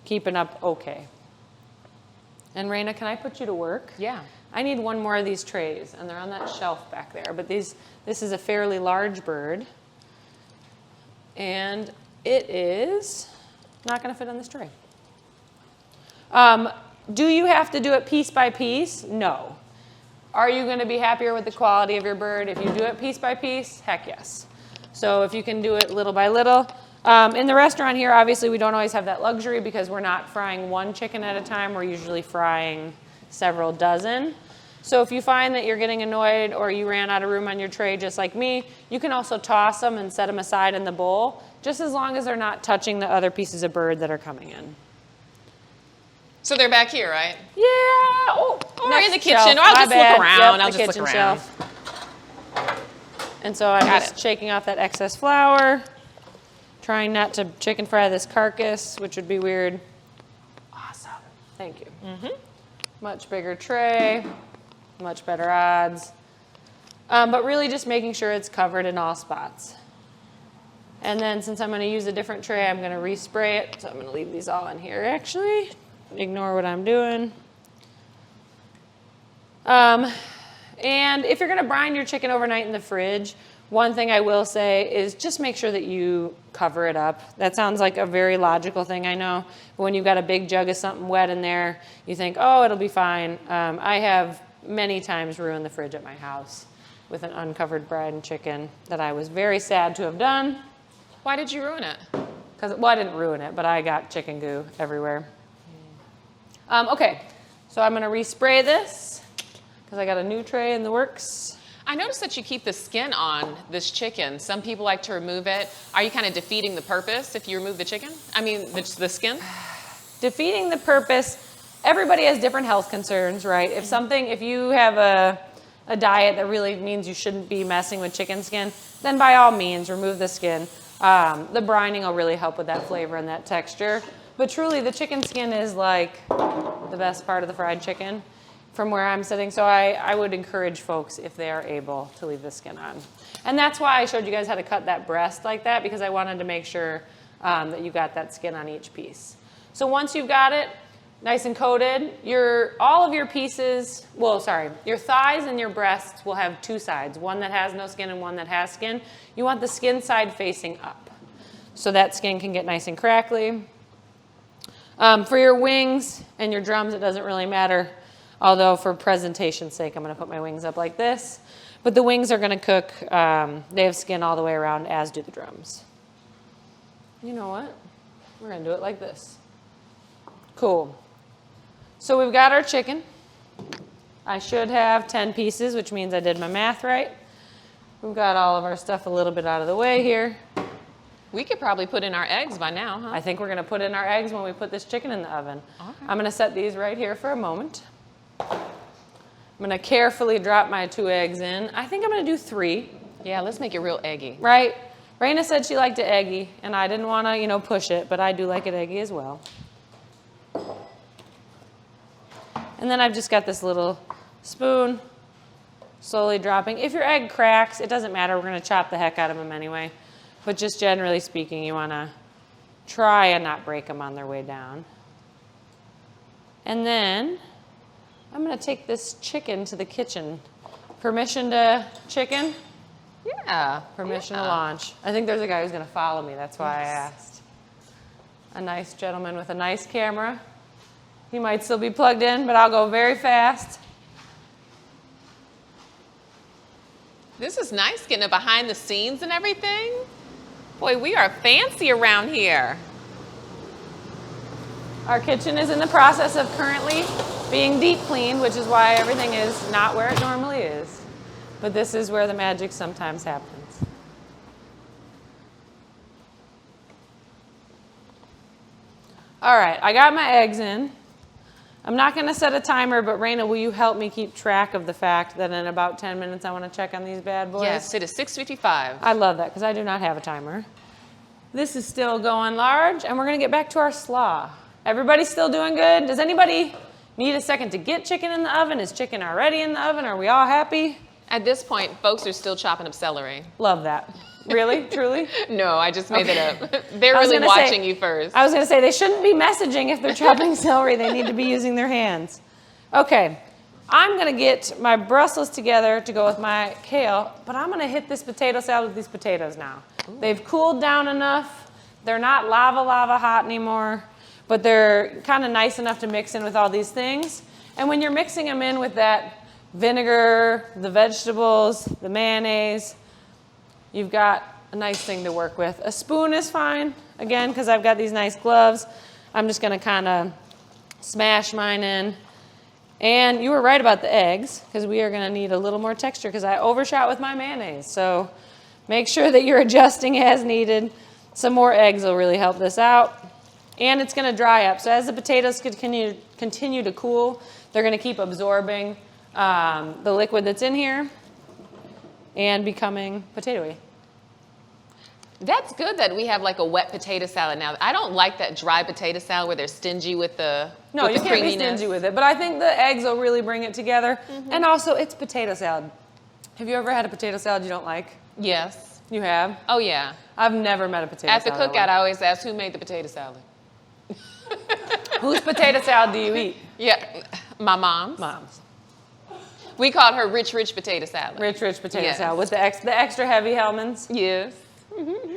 keeping up okay. And Raina, can I put you to work? Yeah. I need one more of these trays, and they're on that shelf back there. But this is a fairly large bird, and it is not going to fit on this tray. Do you have to do it piece by piece? No. Are you going to be happier with the quality of your bird if you do it piece by piece? Heck yes. So if you can do it little by little. In the restaurant here, obviously, we don't always have that luxury because we're not frying one chicken at a time. We're usually frying several dozen. So if you find that you're getting annoyed or you ran out of room on your tray just like me, you can also toss them and set them aside in the bowl, just as long as they're not touching the other pieces of bird that are coming in. So they're back here, right? Yeah. Oh, Or in the kitchen. shelf. Or I'll My just bad. look around. Yep, I'll the just look kitchen around. shelf. And so I'm Got just it. shaking off that excess flour, trying not to chicken fry this carcass, which would be weird. Awesome. Thank you. Much bigger tray, much better odds. But really just making sure it's covered in all spots. And then since I'm going to use a different tray, I'm going to respray it. So I'm going to leave these all in here, actually. Ignore what I'm doing. And if you're going to brine your chicken overnight in the fridge, one thing I will say is just make sure that you cover it up. That sounds like a very logical thing, I know. But when you've got a big jug of something wet in there, you think, oh, it'll be fine. I have many times ruined the fridge at my house with an uncovered brine chicken that I was very sad to have done. Why did you ruin it? Well, I didn't ruin it, but I got chicken goo everywhere. Okay, so I'm going to respray this because I got a new tray in the works. I noticed that you keep the skin on this chicken. Some people like to remove it. Are you kind of defeating the purpose if you remove the chicken? I mean, the skin? Defeating the purpose. Everybody has different health concerns, right? If you have a diet that really means you shouldn't be messing with chicken skin, then by all means, remove the skin. The brining will really help with that flavor and that texture. But truly, the chicken skin is like the best part of the fried chicken from where I'm sitting. So I would encourage folks, if they are able, to leave the skin on. And that's why I showed you guys how to cut that breast like that, because I wanted to make sure that you got that skin on each piece. So once you've got it nice and coated, all of your pieces, your thighs and your breasts will have two sides, one that has no skin and one that has skin. You want the skin side facing up so that skin can get nice and crackly. For your wings and your drums, it doesn't really matter. Although for presentation's sake, I'm going to put my wings up like this. But the wings are going to cook. They have skin all the way around, as do the drums. You know what? We're going to do it like this. Cool. So we've got our chicken. I should have 10 pieces, which means I did my math right. We've got all of our stuff a little bit out of the way here. We could probably put in our eggs by now, huh? I think we're going to put in our eggs when we put this chicken in the oven. Okay. I'm going to set these right here for a moment. I'm going to carefully drop my 2 eggs in. I think I'm going to do 3. Yeah, let's make it real eggy. Right? Raina said she liked it eggy, and I didn't want to, push it, but I do like it eggy as well. And then I've just got this little spoon, slowly dropping. If your egg cracks, it doesn't matter. We're going to chop the heck out of them anyway. But just generally speaking, you want to try and not break them on their way down. And then I'm gonna take this chicken to the kitchen. Permission to chicken? Yeah. Permission to launch. I think there's a guy who's gonna follow me, that's why I asked. A nice gentleman with a nice camera. He might still be plugged in, but I'll go very fast. This is nice getting it behind the scenes and everything. Boy, we are fancy around here. Our kitchen is in the process of currently being deep cleaned, which is why everything is not where it normally is. But this is where the magic sometimes happens. All right, I got my eggs in. I'm not gonna set a timer, but Raina, will you help me keep track of the fact that in about 10 minutes I wanna check on these bad boys? Yes, it is 6:55. I love that, because I do not have a timer. This is still going large, and we're gonna get back to our slaw. Everybody still doing good? Does anybody need a second to get chicken in the oven? Is chicken already in the oven? Are we all happy? At this point, folks are still chopping up celery. Love that. Really? Truly? No, I just made it up. They're I was really gonna say- watching you first. I was gonna say, they shouldn't be messaging if they're chopping celery. They need to be using their hands. Okay, I'm gonna get my Brussels together to go with my kale, but I'm gonna hit this potato salad with these potatoes now. Ooh. They've cooled down enough. They're not lava hot anymore, but they're kind of nice enough to mix in with all these things. And when you're mixing them in with that vinegar, the vegetables, the mayonnaise, you've got a nice thing to work with. A spoon is fine, again, because I've got these nice gloves. I'm just gonna kind of smash mine in. And you were right about the eggs, because we are gonna need a little more texture, because I overshot with my mayonnaise. So make sure that you're adjusting as needed. Some more eggs will really help this out. And it's gonna dry up. So as the potatoes continue to cool, they're gonna keep absorbing the liquid that's in here and becoming potatoey. That's good that we have like a wet potato salad now. I don't like that dry potato salad where they're stingy with the No, you can't be stingy with it, but I think the eggs will really bring it together. Mm-hmm. And also, it's potato salad. Have you ever had a potato salad you don't like? Yes. You have? Oh, yeah. I've never met a potato salad. salad. At the cookout, I always ask, who made the potato salad? Whose potato salad do you eat? Yeah, my mom's. Mom's. We called her rich potato salad. Rich potato salad with the extra heavy Hellmann's? Yes. Mm-hmm.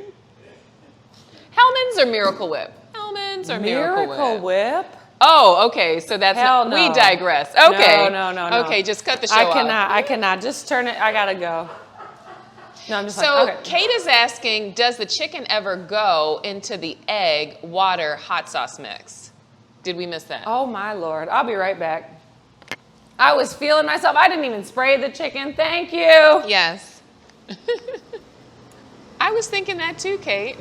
Hellmann's or Miracle Whip? Hellmann's or Miracle Whip? Oh, okay. So that's Hell no. We digress. Okay. No. Okay, just cut the show off. I cannot. Just turn it. I gotta go. No, I'm just so like, okay. Kate is asking, does the chicken ever go into the egg, water, hot sauce mix? Did we miss that? Oh my Lord. I'll be right back. I was feeling myself. I didn't even spray the chicken. Thank you. Yes. I was thinking that too, Kate.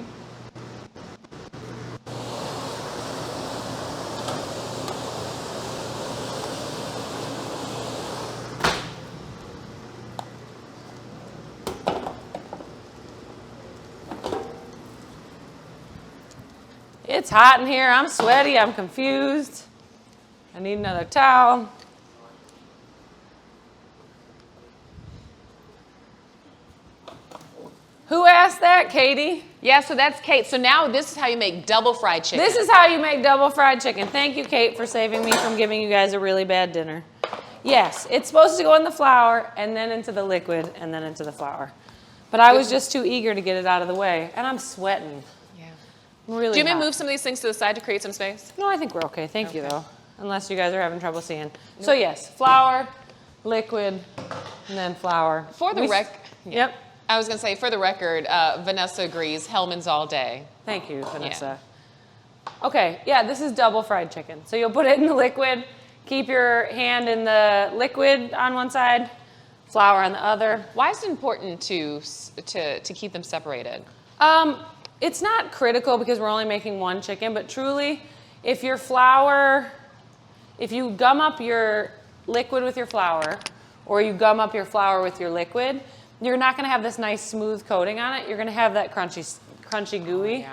It's hot in here. I'm sweaty. I'm confused. I need another towel. Who asked that, Katie? Yeah, so that's Kate. So now this is how you make double fried chicken. This is how you make double fried chicken. Thank you, Kate, for saving me from giving you guys a really bad dinner. Yes, it's supposed to go in the flour and then into the liquid and then into the flour. But I was just too eager to get it out of the way. And I'm sweating. Yeah. I'm really Do you want me hot. to move some of these things to the side to create some space? No, I think we're okay. Thank you, though. Unless you guys are having trouble seeing. Nope. So yes, flour, liquid, and then flour. For the Yep. I was going to say, for the record, Vanessa agrees, Hellmann's all day. Thank you, Vanessa. Yeah. Okay, yeah, this is double fried chicken. So you'll put it in the liquid, keep your hand in the liquid on one side, flour on the other. Why is it important to keep them separated? It's not critical because we're only making one chicken, but truly, if your flour, if you gum up your liquid with your flour, or you gum up your flour with your liquid, you're not going to have this nice smooth coating on it. You're going to have that crunchy gooey,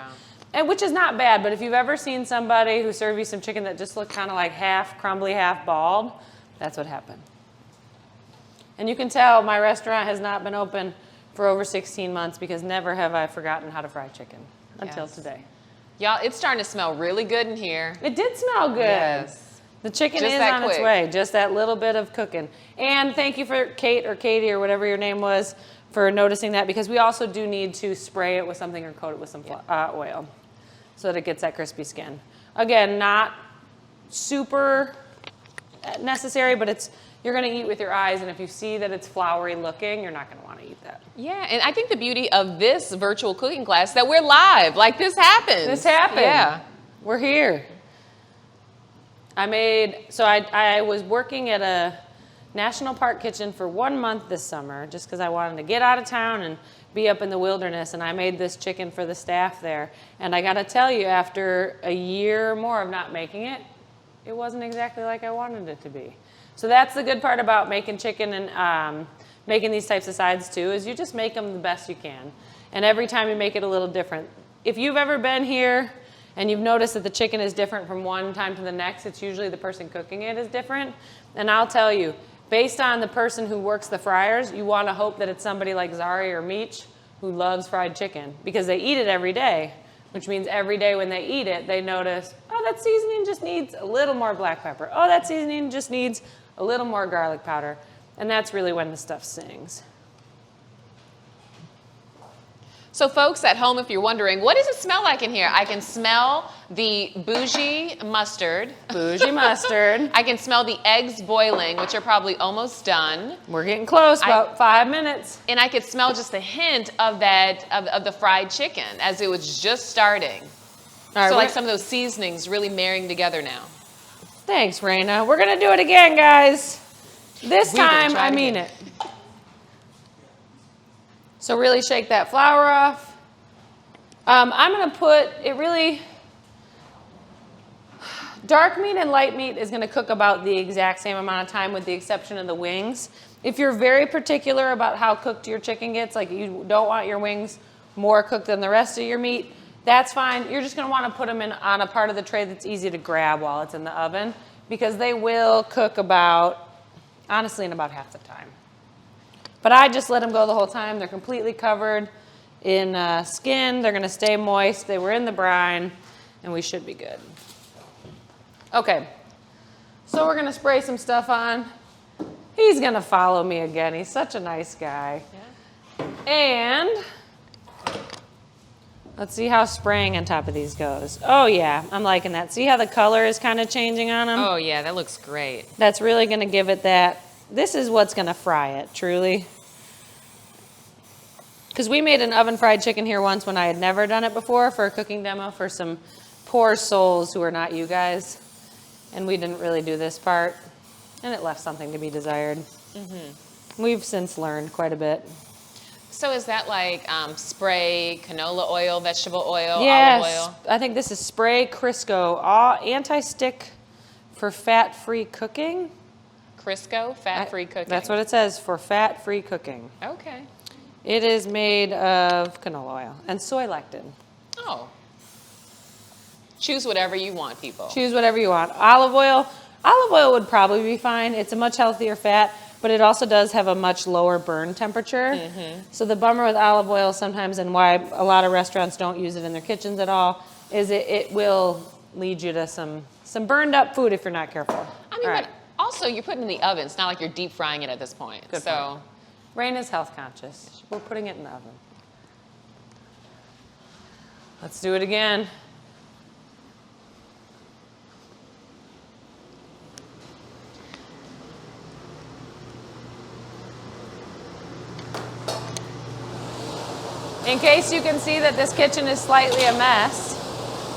and which is not bad. But if you've ever seen somebody who served you some chicken that just looked kind of like half crumbly, half bald, that's what happened. And you can tell my restaurant has not been open for over 16 months because never have I forgotten how to fry chicken until today. Y'all, it's starting to smell really good in here. It did smell good. Yes. The chicken Just is that on its quick. way, just that little bit of cooking. And thank you for Kate or Katie or whatever your name was for noticing that, because we also do need to spray it with something or coat it with some oil so that it gets that crispy skin. Again, not super necessary, but you're gonna eat with your eyes, and if you see that it's floury looking, you're not gonna wanna eat that. Yeah, and I think the beauty of this virtual cooking class that we're live, like this happens. This happened. Yeah. We're here. I was working at a national park kitchen for 1 month this summer, just because I wanted to get out of town and be up in the wilderness, and I made this chicken for the staff there. And I gotta tell you, after a year or more of not making it, it wasn't exactly like I wanted it to be. So that's the good part about making chicken and making these types of sides too, is you just make them the best you can. And every time you make it a little different. If you've ever been here and you've noticed that the chicken is different from one time to the next, it's usually the person cooking it is different. And I'll tell you, based on the person who works the fryers, you want to hope that it's somebody like Zari or Meech who loves fried chicken, because they eat it every day, which means every day when they eat it, they notice, oh, that seasoning just needs a little more black pepper. Oh, that seasoning just needs a little more garlic powder. And that's really when the stuff sings. So folks at home, if you're wondering, what does it smell like in here? I can smell the bougie mustard. Bougie mustard. I can smell the eggs boiling, which are probably almost done. We're getting close, about 5 minutes. And I could smell just a hint of that, of the fried chicken as it was just starting. All right, So like some of those seasonings really marrying together now. Thanks, Raina. We're gonna do it again, guys. This We're gonna time, try I it mean again. it. So really shake that flour off. I'm gonna put it really, dark meat and light meat is gonna cook about the exact same amount of time with the exception of the wings. If you're very particular about how cooked your chicken gets, like you don't want your wings more cooked than the rest of your meat, that's fine. You're just gonna wanna put them on a part of the tray that's easy to grab while it's in the oven, because they will cook honestly, in about half the time. But I just let them go the whole time. They're completely covered in skin. They're gonna stay moist. They were in the brine, and we should be good. Okay, so we're gonna spray some stuff on. He's gonna follow me again. He's such a nice guy. Yeah. And let's see how spraying on top of these goes. Oh yeah, I'm liking that. See how the color is kind of changing on them? Oh yeah, that looks great. That's really gonna give it that. This is what's gonna fry it, truly. Because we made an oven fried chicken here once when I had never done it before for a cooking demo for some poor souls who are not you guys. And we didn't really do this part. And it left something to be desired. Mm-hmm. We've since learned quite a bit. So is that like spray canola oil, vegetable oil, Yes, olive oil? I think this is spray Crisco, all anti-stick for fat-free cooking. Crisco, fat-free cooking. That's what it says, for fat-free cooking. Okay. It is made of canola oil and soy lectin. Oh. Choose whatever you want, people. Choose whatever you want. Olive oil would probably be fine. It's a much healthier fat, but it also does have a much lower burn temperature. Mm-hmm. So the bummer with olive oil sometimes, and why a lot of restaurants don't use it in their kitchens at all, is it will lead you to some burned up food if you're not careful. I mean, but also you're putting it in the oven. It's not like you're deep frying it at this point. Good point. Raina's health conscious. We're putting it in the oven. Let's do it again. In case you can see that this kitchen is slightly a mess,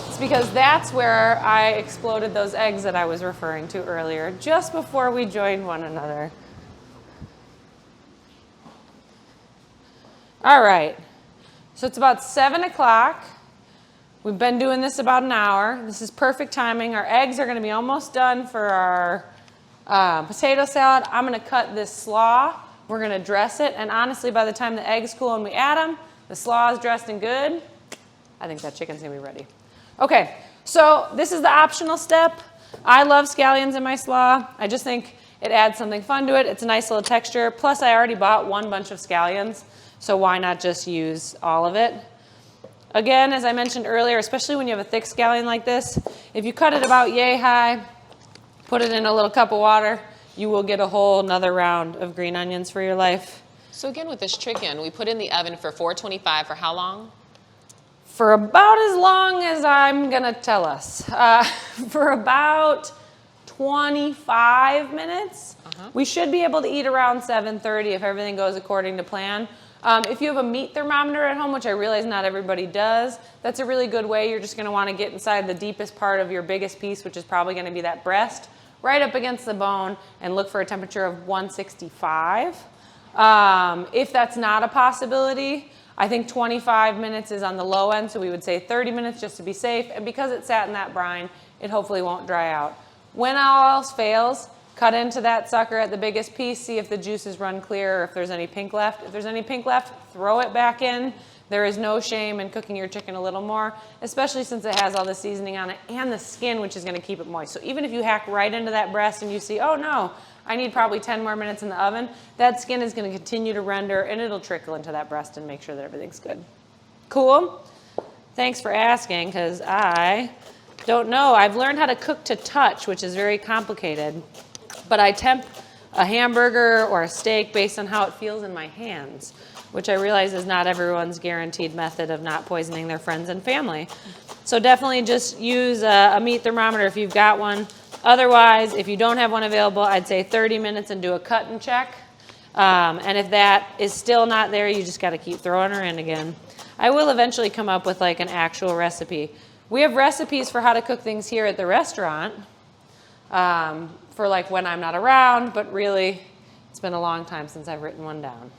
it's because that's where I exploded those eggs that I was referring to earlier, just before we joined one another. All right, so it's about 7 o'clock. We've been doing this about an hour. This is perfect timing. Our eggs are gonna be almost done for our potato salad. I'm gonna cut this slaw. We're gonna dress it, and honestly, by the time the eggs cool and we add them, the slaw is dressed and good, I think that chicken's gonna be ready. Okay, so this is the optional step. I love scallions in my slaw. I just think it adds something fun to it. It's a nice little texture. Plus, I already bought one bunch of scallions, so why not just use all of it? Again, as I mentioned earlier, especially when you have a thick scallion like this, if you cut it about yay high, put it in a little cup of water. You will get a whole another round of green onions for your life. So again, with this chicken, we put in the oven for 425 for how long? For about as long as I'm gonna tell us. For about 25 minutes. We should be able to eat around 7:30 if everything goes according to plan. If you have a meat thermometer at home, which I realize not everybody does, that's a really good way. You're just gonna wanna get inside the deepest part of your biggest piece, which is probably gonna be that breast, right up against the bone, and look for a temperature of 165. If that's not a possibility, I think 25 minutes is on the low end, so we would say 30 minutes just to be safe. And because it sat in that brine, it hopefully won't dry out. When all else fails, cut into that sucker at the biggest piece, see if the juices run clear or if there's any pink left. If there's any pink left, throw it back in. There is no shame in cooking your chicken a little more, especially since it has all the seasoning on it and the skin, which is gonna keep it moist. So even if you hack right into that breast and you see, oh no, I need probably 10 more minutes in the oven, that skin is gonna continue to render and it'll trickle into that breast and make sure that everything's good. Cool? Thanks for asking, because I don't know. I've learned how to cook to touch, which is very complicated, but I temp a hamburger or a steak based on how it feels in my hands, which I realize is not everyone's guaranteed method of not poisoning their friends and family. So definitely just use a meat thermometer if you've got one. Otherwise, if you don't have one available, I'd say 30 minutes and do a cut and check. And if that is still not there, you just got to keep throwing her in again. I will eventually come up with like an actual recipe. We have recipes for how to cook things here at the restaurant for like when I'm not around, but really it's been a long time since I've written one down.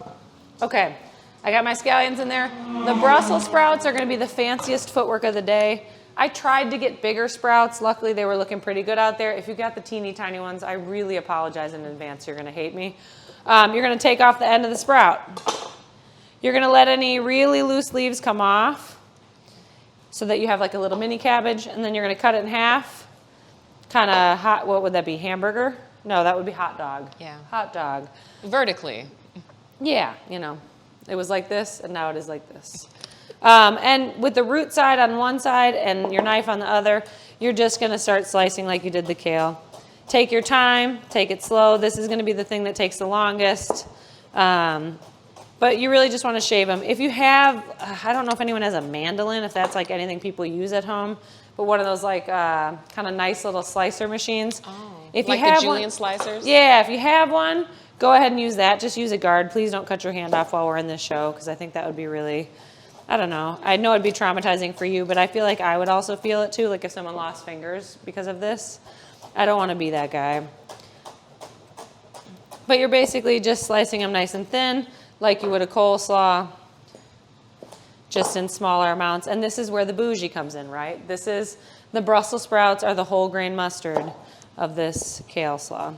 Okay, I got my scallions in there. The Brussels sprouts are gonna be the fanciest footwork of the day. I tried to get bigger sprouts. Luckily, they were looking pretty good out there. If you got the teeny tiny ones, I really apologize in advance. You're gonna hate me. You're gonna take off the end of the sprout. You're gonna let any really loose leaves come off so that you have like a little mini cabbage, and then you're gonna cut it in half. Kind of hot, what would that be, hamburger? No, that would be hot dog. Yeah. Hot dog. Vertically. Yeah, you know, it was like this, and now it is like this. And with the root side on one side and your knife on the other, you're just gonna start slicing like you did the kale. Take your time, take it slow. This is gonna be the thing that takes the longest. But you really just wanna shave them. If you have, I don't know if anyone has a mandolin, if that's like anything people use at home, but one of those like kind of nice little slicer machines. Oh, if like you have the julienne one, slicers? Yeah, if you have one, go ahead and use that. Just use a guard. Please don't cut your hand off while we're in this show, because I think that would be really, I don't know. I know it'd be traumatizing for you, but I feel like I would also feel it too, like if someone lost fingers because of this. I don't want to be that guy. But you're basically just slicing them nice and thin, like you would a coleslaw, just in smaller amounts. And this is where the bougie comes in, right? This is, the Brussels sprouts are the whole grain mustard of this kale slaw.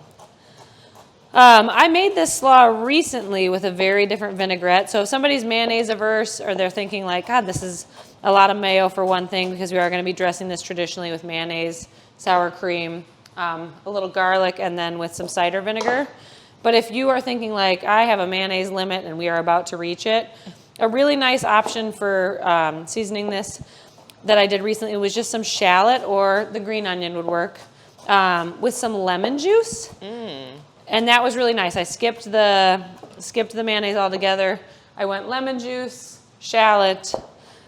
I made this slaw recently with a very different vinaigrette. So if somebody's mayonnaise averse, or they're thinking like, God, this is a lot of mayo for one thing, because we are going to be dressing this traditionally with mayonnaise, sour cream, a little garlic, and then with some cider vinegar. But if you are thinking like, I have a mayonnaise limit and we are about to reach it, a really nice option for seasoning this that I did recently was just some shallot, or the green onion would work, with some lemon juice. And that was really nice. I skipped the mayonnaise altogether. I went lemon juice, shallot,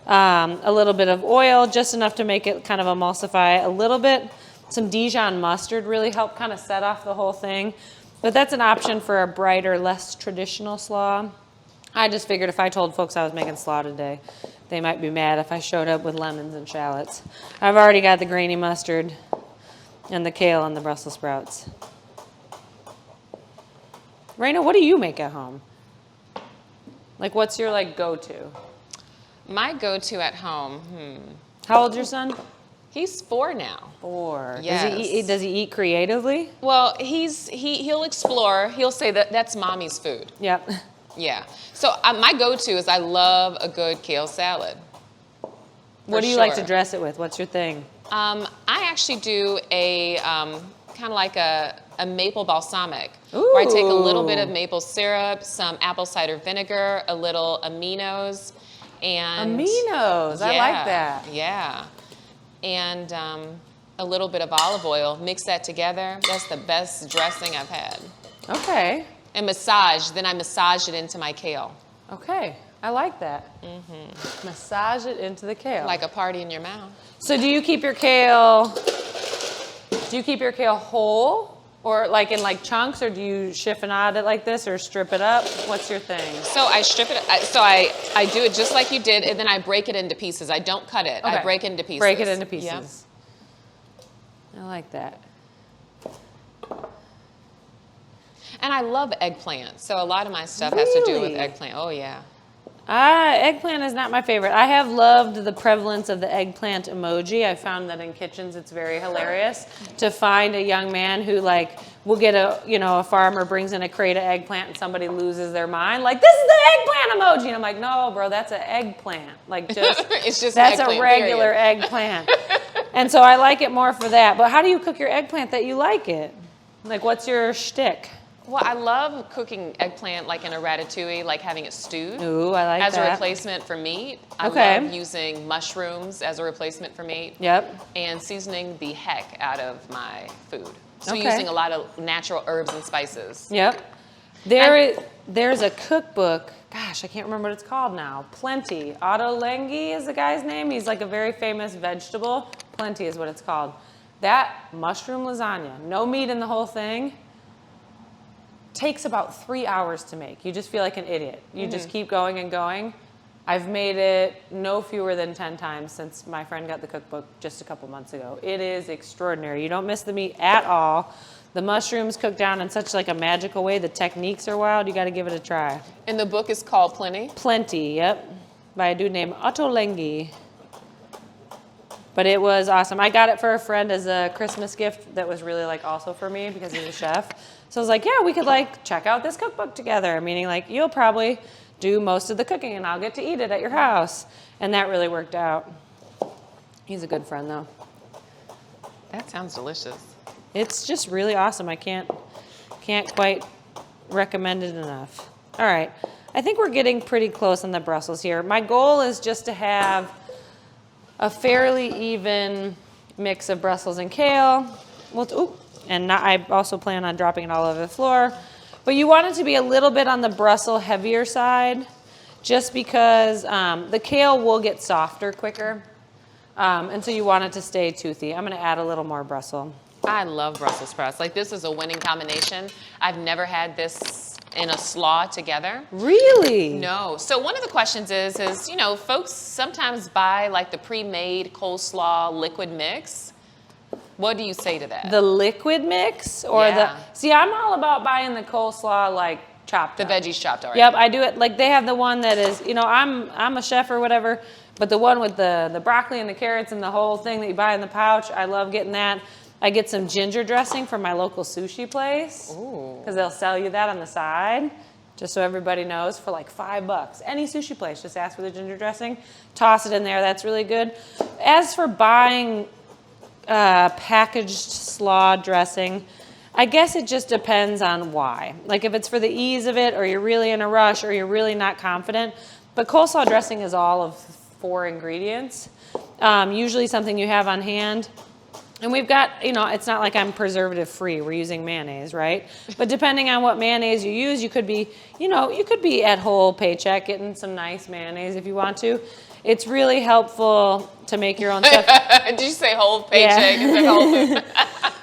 a little bit of oil, just enough to make it kind of emulsify a little bit. Some Dijon mustard really helped kind of set off the whole thing. But that's an option for a brighter, less traditional slaw. I just figured if I told folks I was making slaw today, they might be mad if I showed up with lemons and shallots. I've already got the grainy mustard and the kale and the Brussels sprouts. Raina, what do you make at home? Like, what's your like go-to? My go-to at home, How old's your son? he's 4 now. 4. Yes. Does he eat creatively? Well, he'll explore. He'll say that's mommy's food. Yep. Yeah. So my go-to is I love a good kale salad. What do you like to dress it with? What's your thing? I actually do a kind of like a maple balsamic, Ooh. where I take a little bit of maple syrup, some apple cider vinegar, a little aminos, and Aminos. I like that. Yeah. And a little bit of olive oil, mix that together. That's the best dressing I've had. Okay. And massage, then I massage it into my kale. Okay, I like that. Massage it into the kale. Like a party in your mouth. So do you keep your kale whole? Or like in like chunks, or do you chiffonade it like this, or strip it up? What's your thing? So I strip it, I do it just like you did, and then I break it into pieces. I don't cut it, Okay. I break it into pieces. Break it into pieces. Yep. I like that. And I love eggplant, so a lot of my stuff has to do with Really? eggplant. Oh yeah. Eggplant is not my favorite. I have loved the prevalence of the eggplant emoji. I found that in kitchens it's very hilarious to find a young man who like will get a farmer brings in a crate of eggplant and somebody loses their mind. Like, this is the eggplant emoji. And I'm like, no, bro, that's an eggplant. Like, just It's just that's eggplant, a regular period. eggplant. And so I like it more for that. But how do you cook your eggplant that you like it? Like, what's your shtick? Well, I love cooking eggplant like in a ratatouille, like having it stewed. Ooh, I like as that. a replacement for meat. I Okay. love using mushrooms as a replacement for meat. Yep. And seasoning the heck out of my food. So Okay. using a lot of natural herbs and spices. Yep. There's a cookbook. Gosh, I can't remember what it's called now. Plenty. Otto Lengi is the guy's name. He's like a very famous vegetable. Plenty is what it's called. That mushroom lasagna, no meat in the whole thing, takes about 3 hours to make. You just feel like an idiot. You just keep going and going. I've made it no fewer than 10 times since my friend got the cookbook just a couple months ago. It is extraordinary. You don't miss the meat at all. The mushrooms cook down in such like a magical way. The techniques are wild. You got to give it a try. And the book is called Plenty. Plenty, yep, by a dude named Otto Lengi. But it was awesome. I got it for a friend as a Christmas gift that was really like also for me because he's a chef. So I was like, yeah, we could like check out this cookbook together. Meaning like you'll probably do most of the cooking and I'll get to eat it at your house. And that really worked out. He's a good friend though. That sounds delicious. It's just really awesome. I can't quite recommend it enough. All right. I think we're getting pretty close on the Brussels here. My goal is just to have a fairly even mix of Brussels and kale. I also plan on dropping it all over the floor. But you want it to be a little bit on the Brussels heavier side, just because the kale will get softer quicker. And so you want it to stay toothy. I'm going to add a little more Brussels. I love Brussels sprouts. Like this is a winning combination. I've never had this in a slaw together. Really? No. So one of the questions is folks sometimes buy like the pre-made coleslaw liquid mix. What do you say to that? The liquid mix or Yeah. See, I'm all about buying the coleslaw like chopped The up. veggies chopped already. Yep, I do it. Like they have the one that is, I'm a chef or whatever, but the one with the broccoli and the carrots and the whole thing that you buy in the pouch, I love getting that. I get some ginger dressing from my local sushi place because they'll sell you that on the side, just so everybody knows, for like $5. Any sushi place, just ask for the ginger dressing, toss it in there. That's really good. As for buying packaged slaw dressing, I guess it just depends on why. Like if it's for the ease of it, or you're really in a rush, or you're really not confident. But coleslaw dressing is all of 4 ingredients, usually something you have on hand. And we've got, it's not like I'm preservative free. We're using mayonnaise, right? But depending on what mayonnaise you use, you could be at Whole Paycheck getting some nice mayonnaise if you want to. It's really helpful to make your own stuff. Did you say whole paycheck? Yeah. Is that whole food?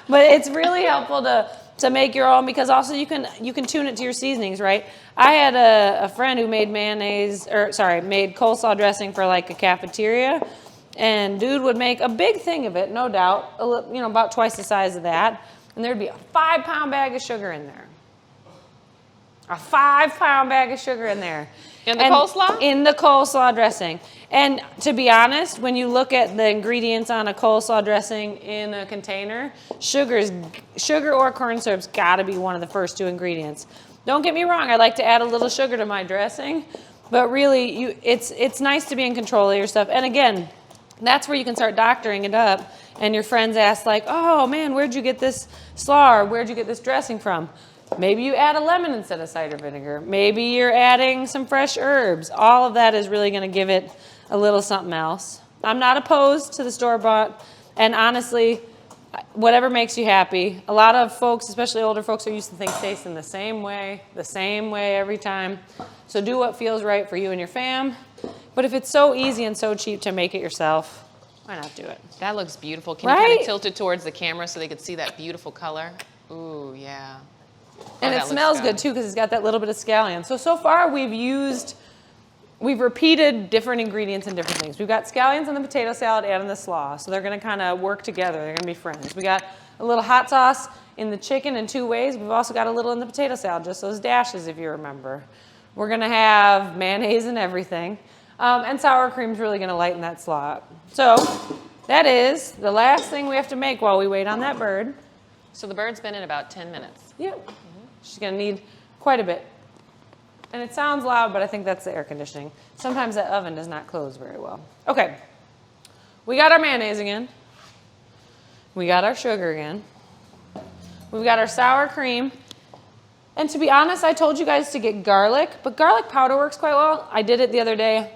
But it's really helpful to make your own, because also you can tune it to your seasonings, right? I had a friend who made made coleslaw dressing for like a cafeteria. And dude would make a big thing of it, no doubt, about twice the size of that. And there'd be a 5-pound bag of sugar in there. A 5-pound bag of sugar in there. In the coleslaw? In the coleslaw dressing. And to be honest, when you look at the ingredients on a coleslaw dressing in a container, sugar or corn syrup's got to be one of the first 2 ingredients. Don't get me wrong, I like to add a little sugar to my dressing, but really, it's nice to be in control of your stuff. And again, that's where you can start doctoring it up. And your friends ask like, oh man, where'd you get this slaw, or where'd you get this dressing from? Maybe you add a lemon instead of cider vinegar. Maybe you're adding some fresh herbs. All of that is really going to give it a little something else. I'm not opposed to the store-bought. And honestly, Whatever makes you happy. A lot of folks, especially older folks, are used to things tasting the same way every time. So do what feels right for you and your fam. But if it's so easy and so cheap to make it yourself, why not do it? That looks beautiful. Can you kind of tilt it towards the camera so they could see that beautiful color? Ooh, yeah. And it smells good too because it's got that little bit of scallion. So far we've repeated different ingredients and different things. We've got scallions in the potato salad and in the slaw, so they're gonna kind of work together. They're gonna be friends. We got a little hot sauce in the chicken in 2 ways. We've also got a little in the potato salad, just those dashes if you remember. We're gonna have mayonnaise and everything. And sour cream's really gonna lighten that slaw up. So that is the last thing we have to make while we wait on that bird. So the bird's been in about 10 minutes. Yep. She's gonna need quite a bit. And it sounds loud, but I think that's the air conditioning. Sometimes that oven does not close very well. Okay, we got our mayonnaise again. We got our sugar again. We've got our sour cream. And to be honest, I told you guys to get garlic, but garlic powder works quite well. I did it the other day.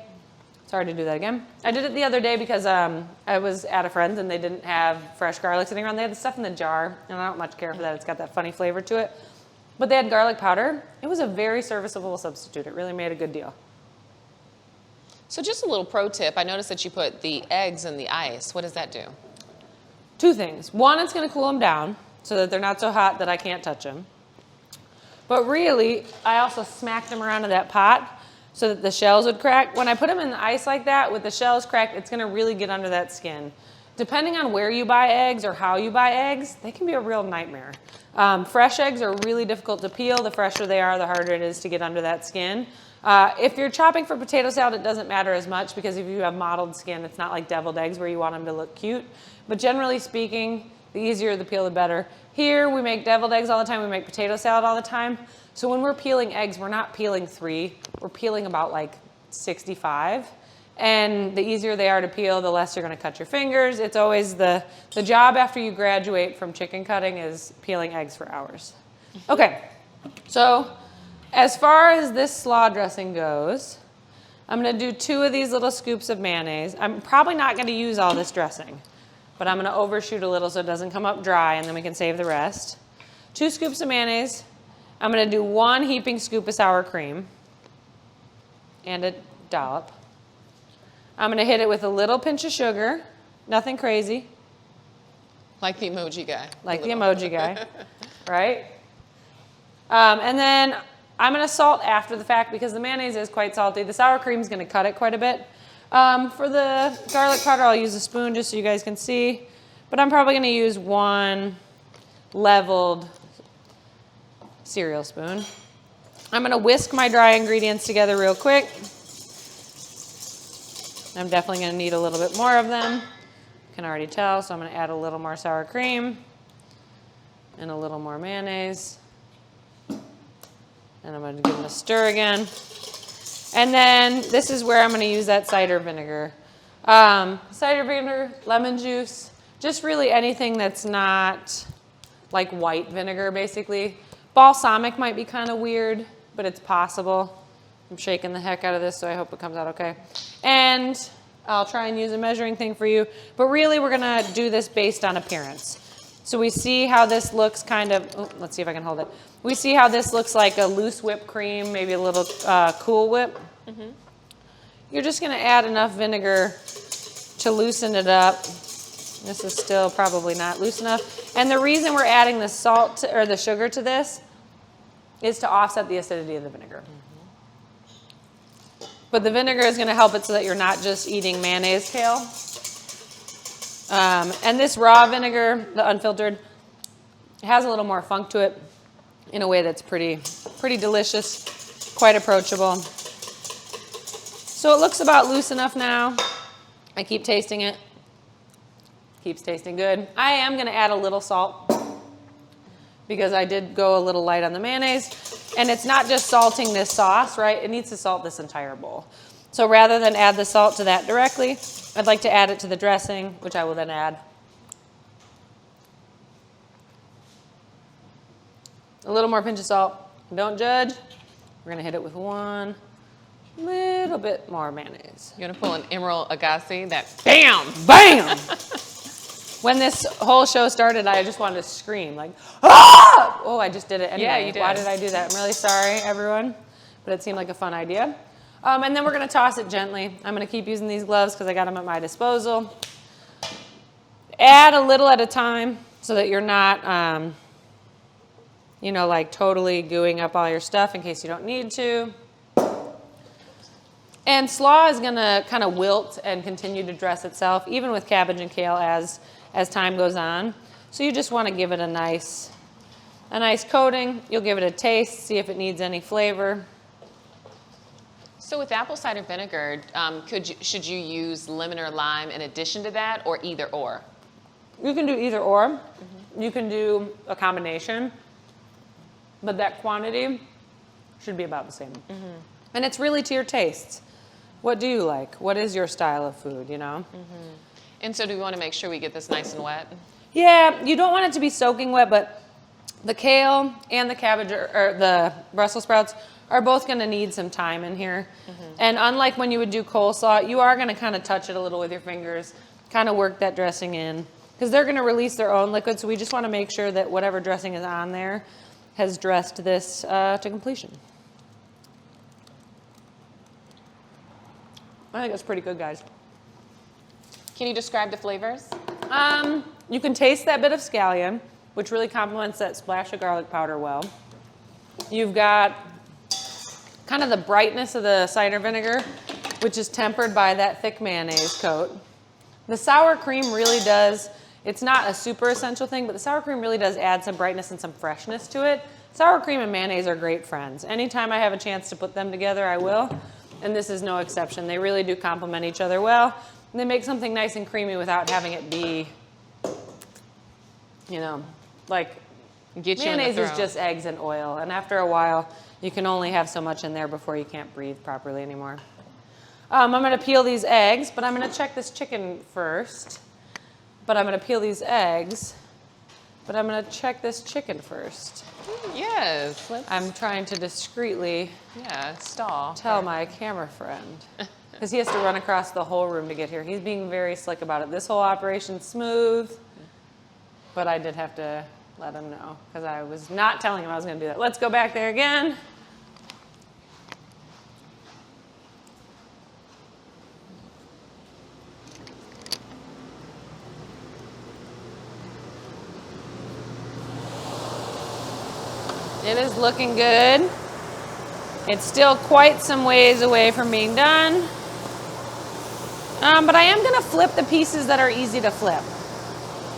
Sorry to do that again. I did it the other day because I was at a friend's and they didn't have fresh garlic sitting around. They had the stuff in the jar, and I don't much care for that. It's got that funny flavor to it. But they had garlic powder. It was a very serviceable substitute. It really made a good deal. So just a little pro tip. I noticed that you put the eggs in the ice. What does that do? 2 things. One, it's going to cool them down so that they're not so hot that I can't touch them. But really, I also smacked them around in that pot so that the shells would crack. When I put them in the ice like that, with the shells cracked, it's going to really get under that skin. Depending on where you buy eggs or how you buy eggs, they can be a real nightmare. Fresh eggs are really difficult to peel. The fresher they are, the harder it is to get under that skin. If you're chopping for potato salad, it doesn't matter as much because if you have mottled skin, it's not like deviled eggs where you want them to look cute. But generally speaking, the easier the peel, the better. Here, we make deviled eggs all the time. We make potato salad all the time. So when we're peeling eggs, we're not peeling 3. We're peeling about like 65. And the easier they are to peel, the less you're going to cut your fingers. It's always the job after you graduate from chicken cutting is peeling eggs for hours. Okay, so as far as this slaw dressing goes, I'm going to do 2 of these little scoops of mayonnaise. I'm probably not going to use all this dressing, but I'm going to overshoot a little so it doesn't come up dry, and then we can save the rest. 2 scoops of mayonnaise. I'm going to do 1 heaping scoop of sour cream and a dollop. I'm going to hit it with a little pinch of sugar, nothing crazy. Like the emoji guy. Like the emoji guy, right? And then I'm going to salt after the fact because the mayonnaise is quite salty. The sour cream is going to cut it quite a bit. For the garlic powder, I'll use a spoon just so you guys can see. But I'm probably going to use 1 leveled cereal spoon. I'm going to whisk my dry ingredients together real quick. I'm definitely going to need a little bit more of them. You can already tell, so I'm going to add a little more sour cream and a little more mayonnaise. And I'm going to give them a stir again. And then this is where I'm going to use that cider vinegar. Cider vinegar, lemon juice, just really anything that's not like white vinegar, basically. Balsamic might be kind of weird, but it's possible. I'm shaking the heck out of this, so I hope it comes out okay. And I'll try and use a measuring thing for you. But really, we're going to do this based on appearance. So we see how this looks kind of, let's see if I can hold it. We see how this looks like a loose whipped cream, maybe a little Cool Whip. Mm-hmm. You're just going to add enough vinegar to loosen it up. This is still probably not loose enough. And the reason we're adding the salt or the sugar to this is to offset the acidity of the vinegar. But the vinegar is going to help it so that you're not just eating mayonnaise, Kale. And this raw vinegar, the unfiltered, it has a little more funk to it in a way that's pretty delicious, quite approachable. So it looks about loose enough now. I keep tasting it. Keeps tasting good. I am going to add a little salt because I did go a little light on the mayonnaise. And it's not just salting this sauce, right? It needs to salt this entire bowl. So rather than add the salt to that directly, I'd like to add it to the dressing, which I will then add. A little more pinch of salt. Don't judge. We're going to hit it with 1 little bit more mayonnaise. You're going to pull an Emerald Agassi that BAM! Bam! When this whole show started, I just wanted to scream like, ah! Oh, I just did it anyway. Yeah, you did. Why did I do that? I'm really sorry, everyone, but it seemed like a fun idea. And then we're gonna toss it gently. I'm gonna keep using these gloves because I got them at my disposal. Add a little at a time so that you're not, you know, like totally gooing up all your stuff in case you don't need to. And slaw is gonna kind of wilt and continue to dress itself, even with cabbage and kale as time goes on. So you just wanna give it a nice coating. You'll give it a taste, see if it needs any flavor. So with apple cider vinegar, should you use lemon or lime in addition to that, or either or? You can do either or. Mm-hmm. You can do a combination, but that quantity should be about the same. Mm-hmm. And it's really to your tastes. What do you like? What is your style of food, you know? Mm-hmm. And so do we want to make sure we get this nice and wet? Yeah, you don't want it to be soaking wet, but the kale and the cabbage or the Brussels sprouts are both going to need some time in here. Mm-hmm. And unlike when you would do coleslaw, you are going to kind of touch it a little with your fingers, kind of work that dressing in, because they're going to release their own liquid, so we just want to make sure that whatever dressing is on there has dressed this to completion. I think that's pretty good, guys. Can you describe the flavors? You can taste that bit of scallion, which really complements that splash of garlic powder well. You've got kind of the brightness of the cider vinegar, which is tempered by that thick mayonnaise coat. The sour cream really does, it's not a super essential thing, but the sour cream really does add some brightness and some freshness to it. Sour cream and mayonnaise are great friends. Anytime I have a chance to put them together, I will. And this is no exception. They really do complement each other well. And they make something nice and creamy without having it be, you know, like mayonnaise is just eggs and oil. And after a while, you can only have so much in there before you can't breathe properly anymore. I'm going to peel these eggs, but I'm going to check this chicken first. But I'm going to peel these eggs, but I'm going to check this chicken first. Yes. I'm trying to discreetly tell my camera friend, because he has to run across the whole room to get here. He's being very slick about it. This whole operation's smooth, but I did have to let him know, because I was not telling him I was going to do that. Let's go back there again. It is looking good. It's still quite some ways away from being done. But I am gonna flip the pieces that are easy to flip,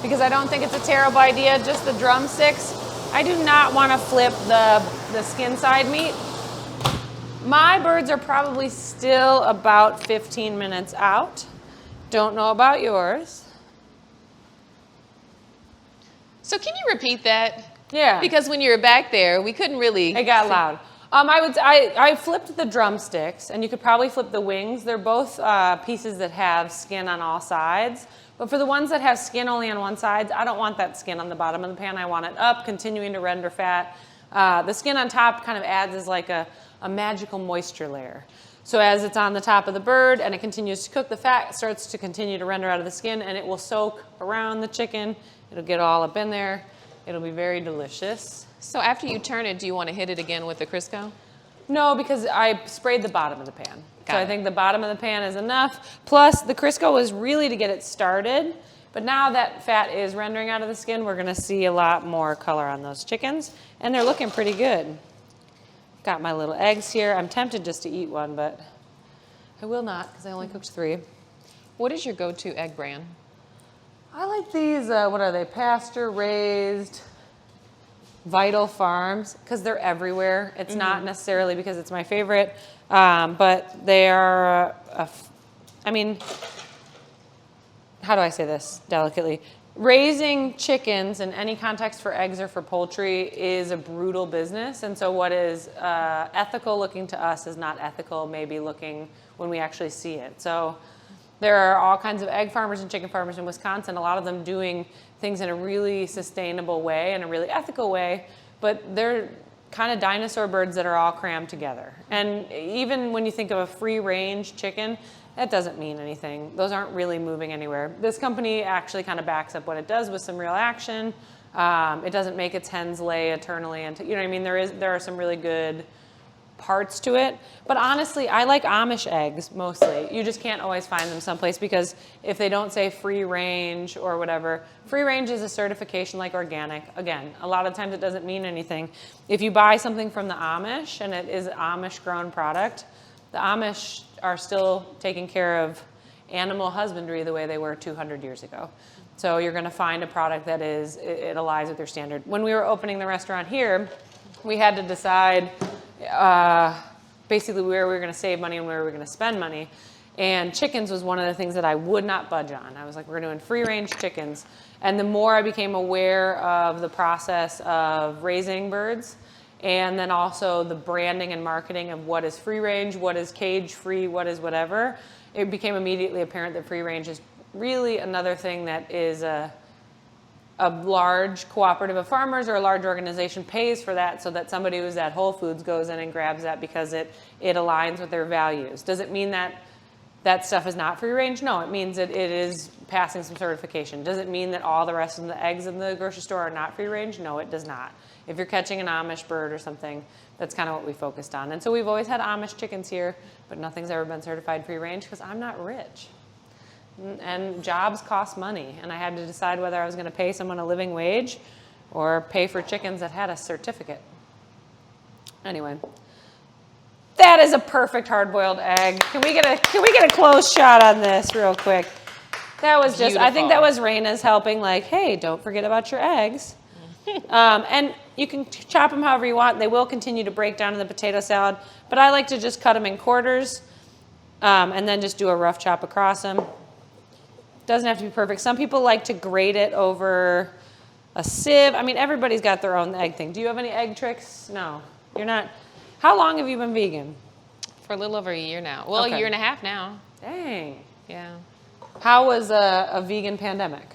because I don't think it's a terrible idea, just the drumsticks. I do not wanna flip the skin side meat. My birds are probably still about 15 minutes out. Don't know about yours. So can you repeat that? Yeah. Because when you were back there, we couldn't really. It got loud. I flipped the drumsticks, and you could probably flip the wings. They're both pieces that have skin on all sides. But for the ones that have skin only on one side, I don't want that skin on the bottom of the pan. I want it up, continuing to render fat. The skin on top kind of adds as like a magical moisture layer. So as it's on the top of the bird and it continues to cook, the fat starts to continue to render out of the skin, and it will soak around the chicken. It'll get all up in there. It'll be very delicious. So after you turn it, do you want to hit it again with the Crisco? No, because I sprayed the bottom of the pan. Got so it. I think the bottom of the pan is enough. Plus, the Crisco was really to get it started. But now that fat is rendering out of the skin, we're going to see a lot more color on those chickens. And they're looking pretty good. Got my little eggs here. I'm tempted just to eat one, but I will not, because I only cooked 3. What is your go-to egg brand? I like these, what are they, pasture-raised Vital Farms, because they're everywhere. It's not necessarily because it's my favorite, but they are, I mean, how do I say this delicately? Raising chickens in any context for eggs or for poultry is a brutal business, and so what is ethical looking to us is not ethical maybe looking when we actually see it. So there are all kinds of egg farmers and chicken farmers in Wisconsin, a lot of them doing things in a really sustainable way and a really ethical way, but they're kind of dinosaur birds that are all crammed together. And even when you think of a free-range chicken, that doesn't mean anything. Those aren't really moving anywhere. This company actually kind of backs up what it does with some real action. It doesn't make its hens lay eternally. You know what I mean? There are some really good parts to it. But honestly, I like Amish eggs mostly. You just can't always find them someplace because if they don't say free range or whatever, free range is a certification like organic. Again, a lot of times it doesn't mean anything. If you buy something from the Amish and it is an Amish grown product, the Amish are still taking care of animal husbandry the way they were 200 years ago. So you're going to find a product that it aligns with their standard. When we were opening the restaurant here, we had to decide basically where we were going to save money and where we were going to spend money. And chickens was one of the things that I would not budge on. I was like, we're doing free range chickens. And the more I became aware of the process of raising birds, and then also the branding and marketing of what is free range, what is cage free, what is whatever, it became immediately apparent that free range is really another thing that is a large cooperative of farmers or a large organization pays for that so that somebody who's at Whole Foods goes in and grabs that because it aligns with their values. Does it mean that that stuff is not free range? No, it means that it is passing some certification. Does it mean that all the rest of the eggs in the grocery store are not free range? No, it does not. If you're catching an Amish bird or something, that's kind of what we focused on. And so we've always had Amish chickens here, but nothing's ever been certified free range because I'm not rich. And jobs cost money, and I had to decide whether I was going to pay someone a living wage or pay for chickens that had a certificate. Anyway, that is a perfect hard-boiled egg. Can we get a close shot on this real quick? That was just, I think that was Raina's helping, like, hey, don't forget about your eggs. And you can chop them however you want. They will continue to break down in the potato salad, but I like to just cut them in quarters and then just do a rough chop across them. Doesn't have to be perfect. Some people like to grate it over a sieve. I mean, everybody's got their own egg thing. Do you have any egg tricks? No, you're not. How long have you been vegan? For a little over a year now. Well, Okay. a year and a half now. Dang. Yeah. How was a vegan pandemic?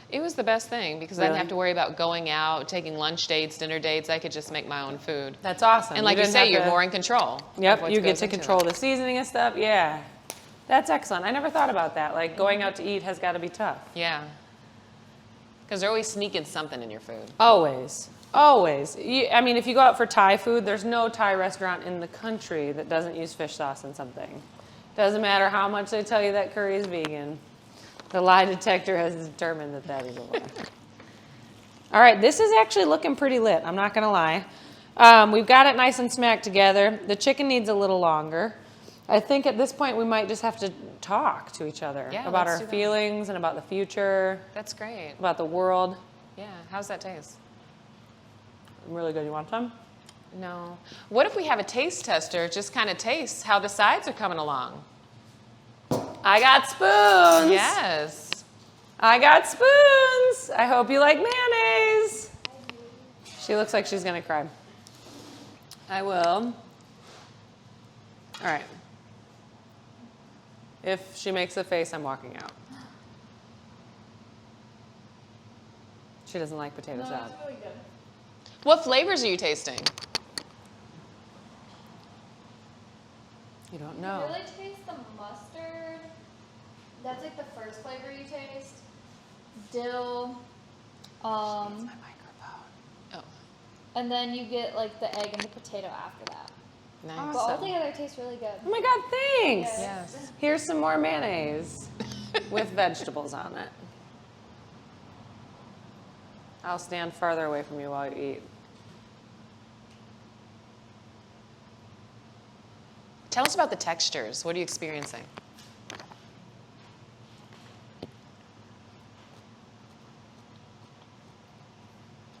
It was the best thing because I Really? didn't have to worry about going out, taking lunch dates, dinner dates. I could just make my own food. That's awesome. And like you didn't say, have you're to- more in control. of Yep, what you get goes to into control it. the seasoning and stuff. Yeah, that's excellent. I never thought about that. Like going out to eat has got to be tough. Yeah. Because they're always sneaking something in your food. Always, always. I mean, if you go out for Thai food, there's no Thai restaurant in the country that doesn't use fish sauce in something. Doesn't matter how much they tell you that curry is vegan. The lie detector has determined that that is a lie. All right, this is actually looking pretty lit. I'm not gonna lie. We've got it nice and smacked together. The chicken needs a little longer. I think at this point we might just have to talk to each other Yeah, about let's our do that. feelings and about the future, That's great. about the world. Yeah. How's that taste? Really good. You want some? No. What if we have a taste tester just kind of taste how the sides are coming along? I got spoons. Yes. I got spoons. I hope you like mayonnaise. She looks like she's gonna cry. I will. All right. If she makes a face, I'm walking out. She doesn't like potato salad. It's really good. What flavors are you tasting? You don't You know. really taste the mustard. That's like the first flavor you taste. Dill. Oh. And then you get like the egg and the potato after that. Nice. But all together it tastes really good. Oh my God, thanks. Yes. Here's some more mayonnaise with vegetables on it. I'll stand farther away from you while you eat. Tell us about the textures. What are you experiencing?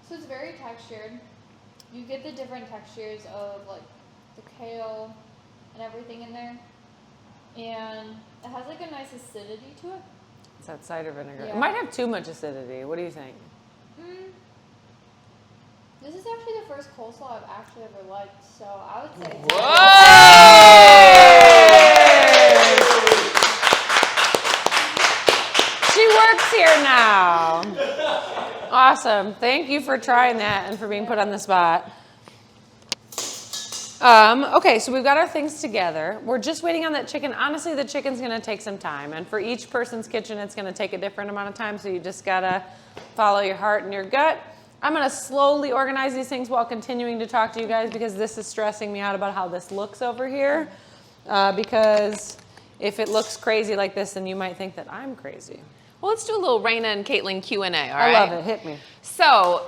So it's very textured. You get the different textures of like the kale and everything in there. And it has like a nice acidity to it. It's that cider vinegar. It Yeah. might have too much acidity. What do you think? This is actually the first coleslaw I've actually ever liked, so I would say. She works here now. Awesome. Thank you for trying that and for being put on the spot. Okay, so we've got our things together. We're just waiting on that chicken. Honestly, the chicken's gonna take some time, and for each person's kitchen, it's gonna take a different amount of time, so you just gotta follow your heart and your gut. I'm gonna slowly organize these things while continuing to talk to you guys because this is stressing me out about how this looks over here. Because if it looks crazy like this, then you might think that I'm crazy. Well, let's do a little Raina and Caitlin Q&A, all right? I love it, hit me. So,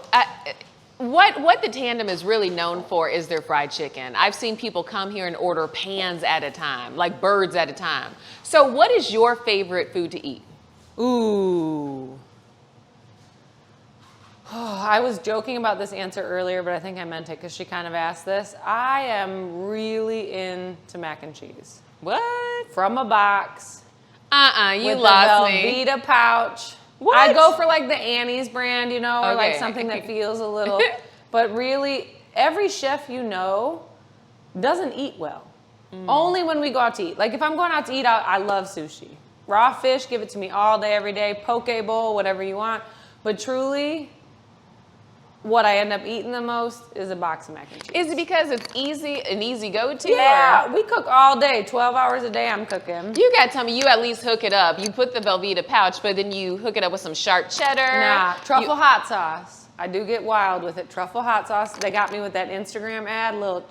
what the Tandem is really known for is their fried chicken. I've seen people come here and order pans at a time, like birds at a time. So what is your favorite food to eat? Ooh. Oh, I was joking about this answer earlier, but I think I meant it because she kind of asked this. I am really into mac and cheese. What? From a box. You with lost the me. Velveeta pouch. What? I go for like the Annie's brand, you know, or like Okay. something that feels a little, but really every chef you know doesn't eat well. Only when we go out to eat. Like if I'm going out to eat, I love sushi. Raw fish, give it to me all day, every day, poke bowl, whatever you want. But truly, what I end up eating the most is a box of mac and cheese. Is it because it's an easy go-to? Yeah, or- we cook all day, 12 hours a day I'm cooking. You gotta tell me you at least hook it up. You put the Velveeta pouch, but then you hook it up with some sharp cheddar. Nah, truffle hot sauce. I do get wild with it. Truffle hot sauce. They got me with that Instagram ad, little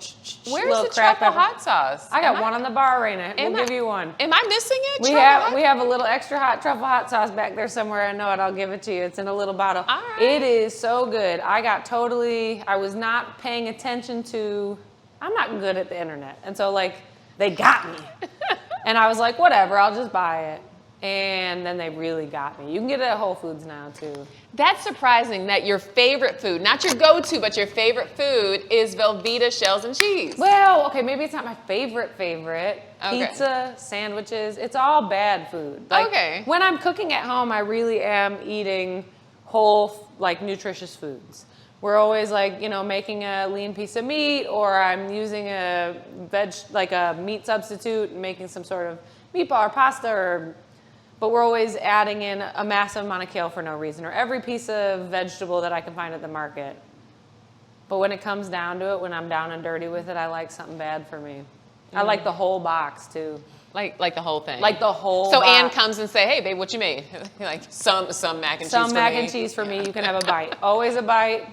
Where's little the cracked truffle pepper. hot sauce? I got one on the bar, Raina. am We'll I- give you one. Am I missing it? We Truffle hot- have a little extra hot truffle hot sauce back there somewhere. I know it. I'll give it to you. It's in a little bottle. All right. It is so good. I was not paying attention to, I'm not good at the internet. And so like, they got me. And I was like, whatever, I'll just buy it. And then they really got me. You can get it at Whole Foods now too. That's surprising that your favorite food, not your go-to, but your favorite food is Velveeta shells and cheese. Well, okay, maybe it's not my favorite. Okay. Pizza, sandwiches, it's all bad food. Like, Okay. When I'm cooking at home, I really am eating whole, like, nutritious foods. We're always like, making a lean piece of meat, or I'm using a meat substitute and making some sort of meatball or pasta, but we're always adding in a massive amount of kale for no reason, or every piece of vegetable that I can find at the market. But when it comes down to it, when I'm down and dirty with it, I like something bad for me. I like the whole box too. Like the whole thing. Like the whole So box. Ann comes and say, "Hey, babe, what you made?" Like some mac and cheese. Some for mac me. and cheese for me. You can have a bite. Always a bite.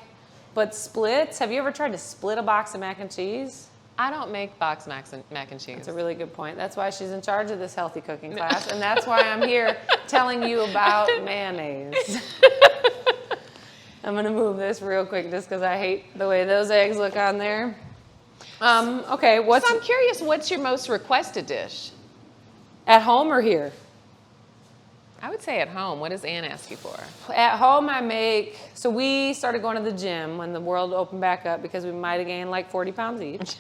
But splits, have you ever tried to split a box of mac and cheese? I don't make box mac and cheese. That's a really good point. That's why she's in charge of this healthy cooking class. And that's why I'm here telling you about mayonnaise. I'm going to move this real quick just because I hate the way those eggs look on there. Okay, So I'm curious, what's your most requested dish? at home or here? I would say at home. What does Ann ask you for? At home, so we started going to the gym when the world opened back up because we might have gained like 40 pounds each.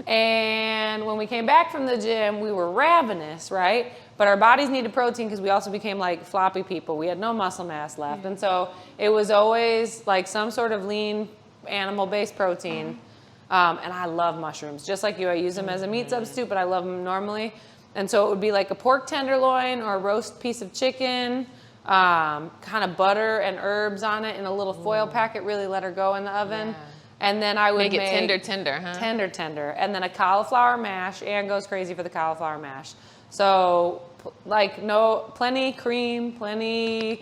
And when we came back from the gym, we were ravenous, right? But our bodies needed protein because we also became like floppy people. We had no muscle mass left. And so it was always like some sort of lean animal-based protein. And I love mushrooms. Just like you, I use them as a meat substitute, but I love them normally. And so it would be like a pork tenderloin or a roast piece of chicken, kind of butter and herbs on it in a little foil packet, really let her go in the oven. Yeah. And then I would Make it tender, huh? Tender. And then a cauliflower mash. Ann goes crazy for the cauliflower mash. So plenty cream, plenty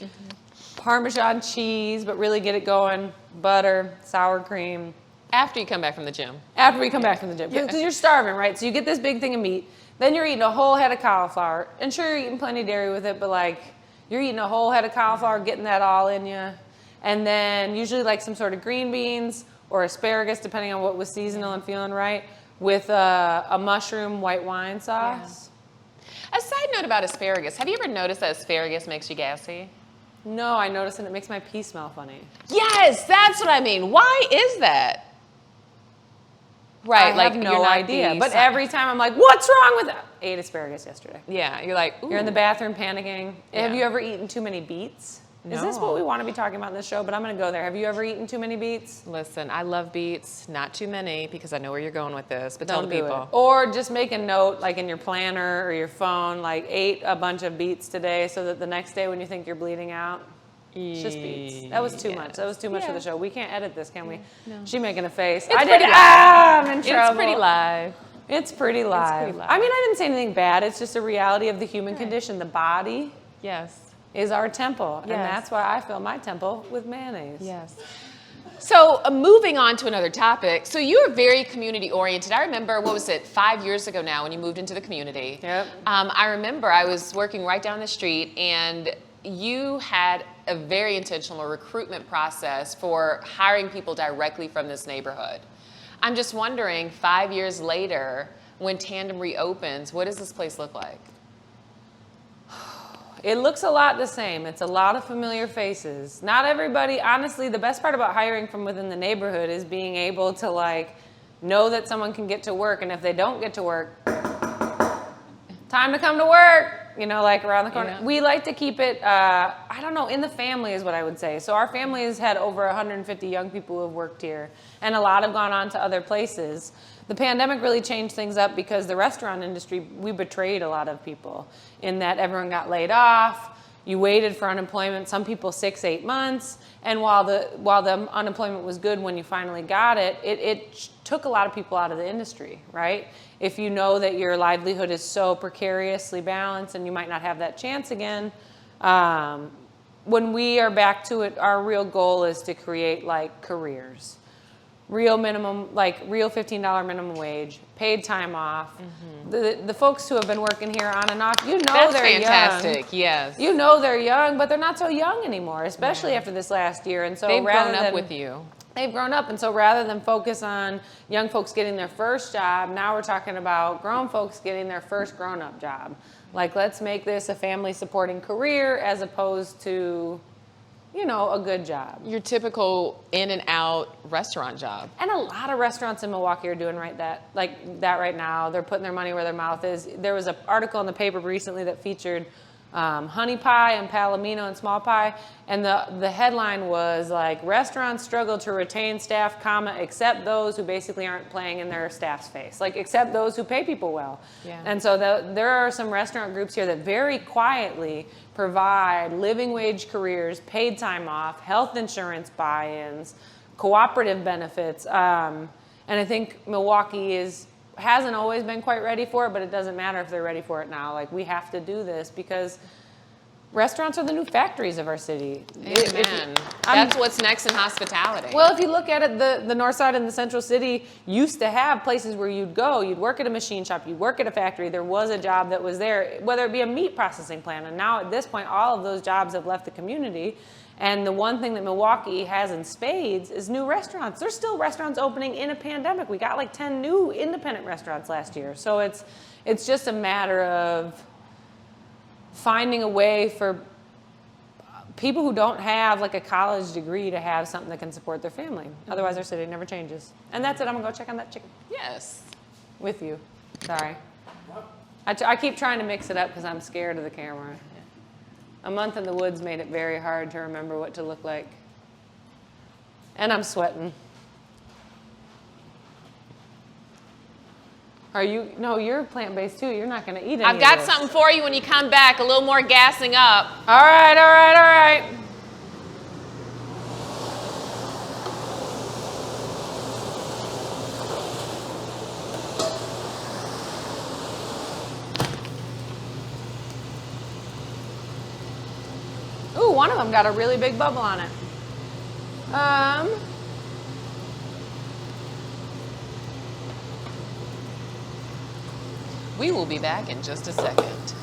Parmesan cheese, but really get it going. Butter, sour cream. After you come back from the gym. After we come back from the gym. Because you're starving, right? So you get this big thing of meat. Then you're eating a whole head of cauliflower. And sure, you're eating plenty of dairy with it, but like you're eating a whole head of cauliflower, getting that all in you. And then usually like some sort of green beans or asparagus, depending on what was seasonal and feeling right, with a mushroom white wine sauce. Yeah. A side note about asparagus. Have you ever noticed that asparagus makes you gassy? No, I noticed it. It makes my pee smell funny. Yes, that's what I mean. Why is that? Right, I like have you're no not idea. the But si- every time I'm like, what's wrong with that? Ate asparagus yesterday. Yeah, you're like, ooh. You're in the bathroom panicking. Yeah. Have you ever eaten too many beets? Is this No. what we want to be talking about in this show? But I'm going to go there. Have you ever eaten too many beets? Listen, I love beets, not too many, because I know where you're going with this, but tell Don't the do people. it. Or just make a note, like in your planner or your phone, like ate a bunch of beets today so that the next day when you think you're bleeding out. It's just beets. That was too much. That was too much for the show. We can't edit this, can we? No. She making a face. It's I pretty did. live. I'm in trouble. It's pretty live. It's pretty live. pretty live. I mean, I didn't say anything bad. It's just a reality of the human condition. The body Yes. is our temple. And Yes. that's why I fill my temple with mayonnaise. Yes. So moving on to another topic. So you are very community oriented. I remember, what was it, 5 years ago now when you moved into the community. Yep. I remember I was working right down the street and you had a very intentional recruitment process for hiring people directly from this neighborhood. I'm just wondering, 5 years later, when Tandem reopens, what does this place look like? It looks a lot the same. It's a lot of familiar faces. Not everybody, honestly, the best part about hiring from within the neighborhood is being able to like know that someone can get to work, and if they don't get to work, time to come to work, you know, like around the corner. Yeah. We like to keep it, I don't know, in the family is what I would say. So our family has had over 150 young people who have worked here, and a lot have gone on to other places. The pandemic really changed things up because the restaurant industry, we betrayed a lot of people in that everyone got laid off. You waited for unemployment, some people 6-8 months. And while the unemployment was good when you finally got it, it took a lot of people out of the industry, right? If you know that your livelihood is so precariously balanced and you might not have that chance again, when we are back to it, our real goal is to create like careers. Real minimum, like real $15 minimum wage, paid time off. The folks who have been working here on and off, you know, That's they're fantastic. young. Yes. You know they're young, but they're not so young anymore, especially after this last year. And so They've rather grown up than, with you. They've grown up, and so rather than focus on young folks getting their first job, now we're talking about grown folks getting their first grown-up job. Like, let's make this a family-supporting career as opposed to, you know, a good job. Your typical in and out restaurant job. And a lot of restaurants in Milwaukee are doing that right now. They're putting their money where their mouth is. There was an article in the paper recently that featured honey pie and palomino and small pie, and the headline was like, restaurants struggle to retain staff, except those who basically aren't playing in their staff's face, like except those who pay people well. Yeah. And so there are some restaurant groups here that very quietly provide living wage careers, paid time off, health insurance buy-ins, cooperative benefits, and I think Milwaukee hasn't always been quite ready for it, but it doesn't matter if they're ready for it now. Like, we have to do this because restaurants are the new factories of our city. Amen. That's what's next in hospitality. Well, if you look at it, the north side and the central city used to have places where you'd go. You'd work at a machine shop. You'd work at a factory. There was a job that was there, whether it be a meat processing plant. And now at this point, all of those jobs have left the community. And the one thing that Milwaukee has in spades is new restaurants. There's still restaurants opening in a pandemic. We got like 10 new independent restaurants last year. So it's just a matter of finding a way for people who don't have like a college degree to have something that can support their family. Otherwise, our city never changes. And that's it. I'm gonna go check on that chicken yes. with you. Sorry. I keep trying to mix it up because I'm scared of the camera. A month in the woods made it very hard to remember what to look like. And I'm sweating. No, you're plant-based too. You're not gonna eat any I've of got this. something for you when you come back, a little more gassing up. All right. Ooh, one of them got a really big bubble on it. We will be back in just a second.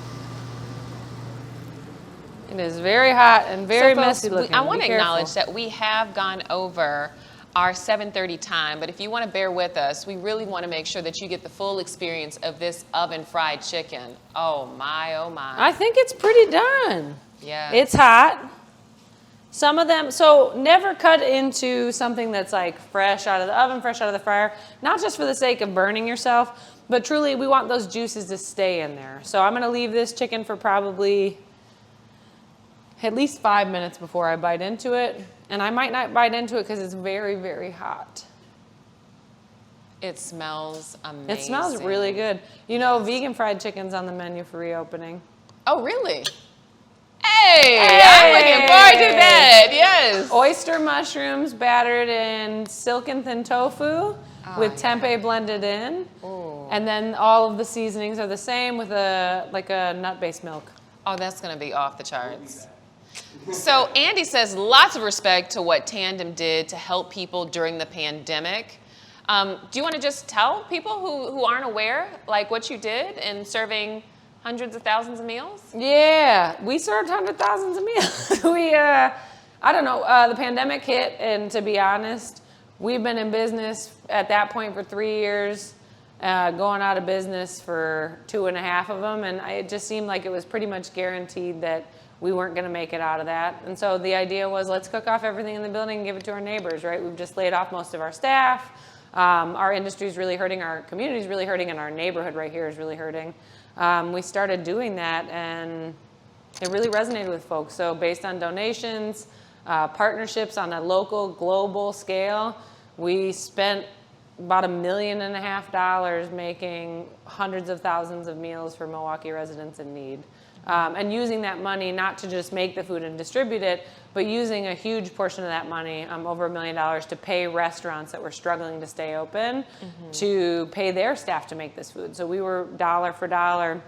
It is very hot and very So folks, messy looking. I want Be to acknowledge careful. that we have gone over our 7:30 time, but if you want to bear with us, we really want to make sure that you get the full experience of this oven fried chicken. Oh my, oh my. I think it's pretty done. Yeah. It's hot. Some of them, so never cut into something that's like fresh out of the oven, fresh out of the fryer, not just for the sake of burning yourself, but truly we want those juices to stay in there. So I'm gonna leave this chicken for probably at least 5 minutes before I bite into it. And I might not bite into it because it's very, very hot. It smells amazing. It smells really good. You know, vegan fried chicken's on the menu for reopening. Oh, really? Hey! Hey, I'm looking forward to that. Yes. Oyster mushrooms battered in silken thin tofu with tempeh blended in. Ooh. And then all of the seasonings are the same with a nut-based milk. Oh, that's going to be off the charts. So Andy says lots of respect to what Tandem did to help people during the pandemic. Do you want to just tell people who aren't aware, like what you did in serving hundreds of thousands of meals? Yeah, we served hundreds of thousands of meals. I don't know, the pandemic hit, and to be honest, we've been in business at that point for 3 years, going out of business for 2.5 of them, and it just seemed like it was pretty much guaranteed that we weren't going to make it out of that. And so the idea was, let's cook off everything in the building and give it to our neighbors, right? We've just laid off most of our staff. Our industry's really hurting, our community's really hurting, and our neighborhood right here is really hurting. We started doing that, and it really resonated with folks. So based on donations, partnerships on a local, global scale, we spent about $1.5 million making hundreds of thousands of meals for Milwaukee residents in need. And using that money not to just make the food and distribute it, but using a huge portion of that money, over $1 million, to pay restaurants that were struggling to stay open, to pay their staff to make this food. So we were dollar for dollar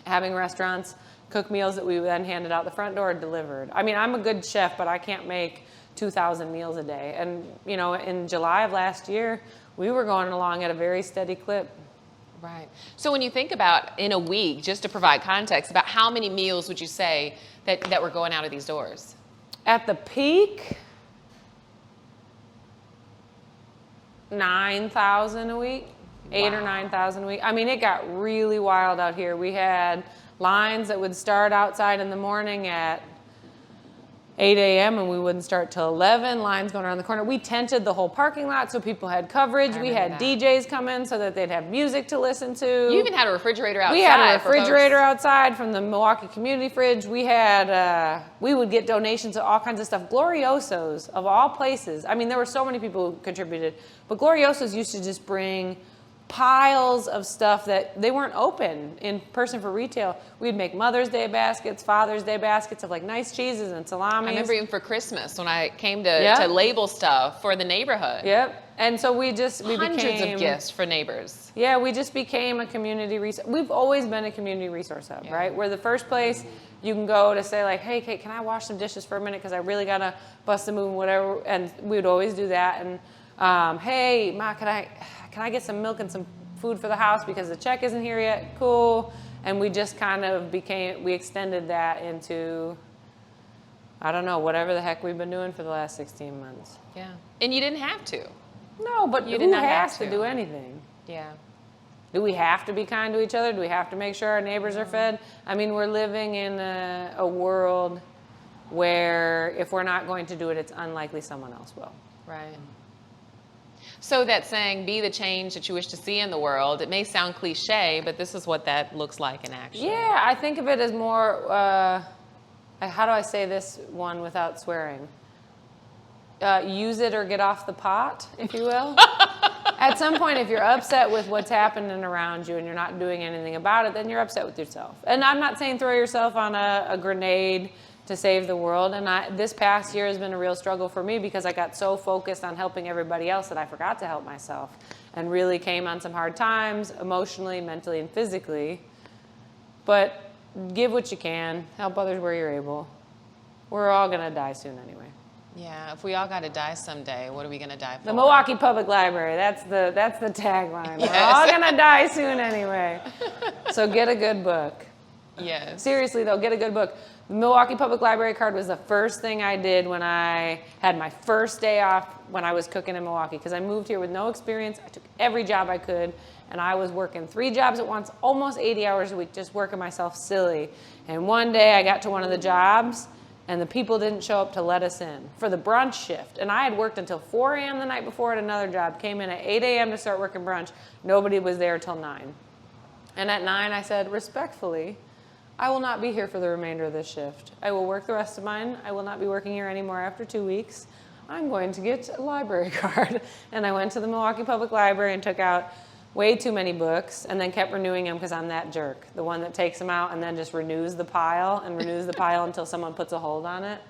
having restaurants cook meals that we then handed out the front door delivered. I mean, I'm a good chef, but I can't make 2,000 meals a day. And, you know, in July of last year, we were going along at a very steady clip. Right. So when you think about in a week, just to provide context, about how many meals would you say that were going out of these doors? At the peak, 9,000 a week, 8 or 9,000 a week. I mean, it got really wild out here. We had lines that would start outside in the morning at 8 a.m. and we wouldn't start till 11, lines going around the corner. We tented the whole parking lot so people had coverage. We had DJs come in so that they'd have music to listen to. You even had a refrigerator outside. We had a refrigerator outside from the Milwaukee Community Fridge. We had, we would get donations of all kinds of stuff. Gloriosos, of all places. I mean, there were so many people who contributed, but Gloriosos used to just bring piles of stuff that they weren't open in person for retail. We'd make Mother's Day baskets, Father's Day baskets of like nice cheeses and salamis. I remember even for Christmas when I came to label stuff for the neighborhood. Yep. And so we hundreds of gifts for neighbors. Yeah, we just became a community resource. We've always been a community resource hub, right? We're the first place you can go to say like, hey, Kate, can I wash some dishes for a minute? Because I really got to bust a move and whatever. And we would always do that. And hey, Ma, can I get some milk and some food for the house because the check isn't here yet? Cool. And we just kind of we extended that into, I don't know, whatever the heck we've been doing for the last 16 months. Yeah. And you didn't have to. No, but you who has to do anything? Yeah. Do we have to be kind to each other? Do we have to make sure our neighbors are fed? I mean, we're living in a world where if we're not going to do it, it's unlikely someone else will. Right. So that saying, be the change that you wish to see in the world, it may sound cliche, but this is what that looks like in action. Yeah, I think of it as more, how do I say this one without swearing? Use it or get off the pot, if you will. At some point, if you're upset with what's happening around you and you're not doing anything about it, then you're upset with yourself. And I'm not saying throw yourself on a grenade to save the world. And this past year has been a real struggle for me because I got so focused on helping everybody else that I forgot to help myself and really came on some hard times emotionally, mentally, and physically. But give what you can, help others where you're able. We're all gonna die soon anyway. Yeah, if we all got to die someday, what are we gonna die for? The Milwaukee Public Library, that's the tagline. Yes. We're all gonna die soon anyway. So get a good book. Yes. Seriously though, get a good book. The Milwaukee Public Library card was the first thing I did when I had my first day off when I was cooking in Milwaukee, because I moved here with no experience. I took every job I could, and I was working 3 jobs at once, almost 80 hours a week, just working myself silly. And one day I got to one of the jobs, and the people didn't show up to let us in for the brunch shift. And I had worked until 4 a.m. the night before at another job, came in at 8 a.m. to start working brunch. Nobody was there till 9. And at 9 I said, respectfully, I will not be here for the remainder of this shift. I will work the rest of mine. I will not be working here anymore after 2 weeks. I'm going to get a library card. And I went to the Milwaukee Public Library and took out way too many books, and then kept renewing them because I'm that jerk. The one that takes them out and then just renews the pile and renews the pile until someone puts a hold on it.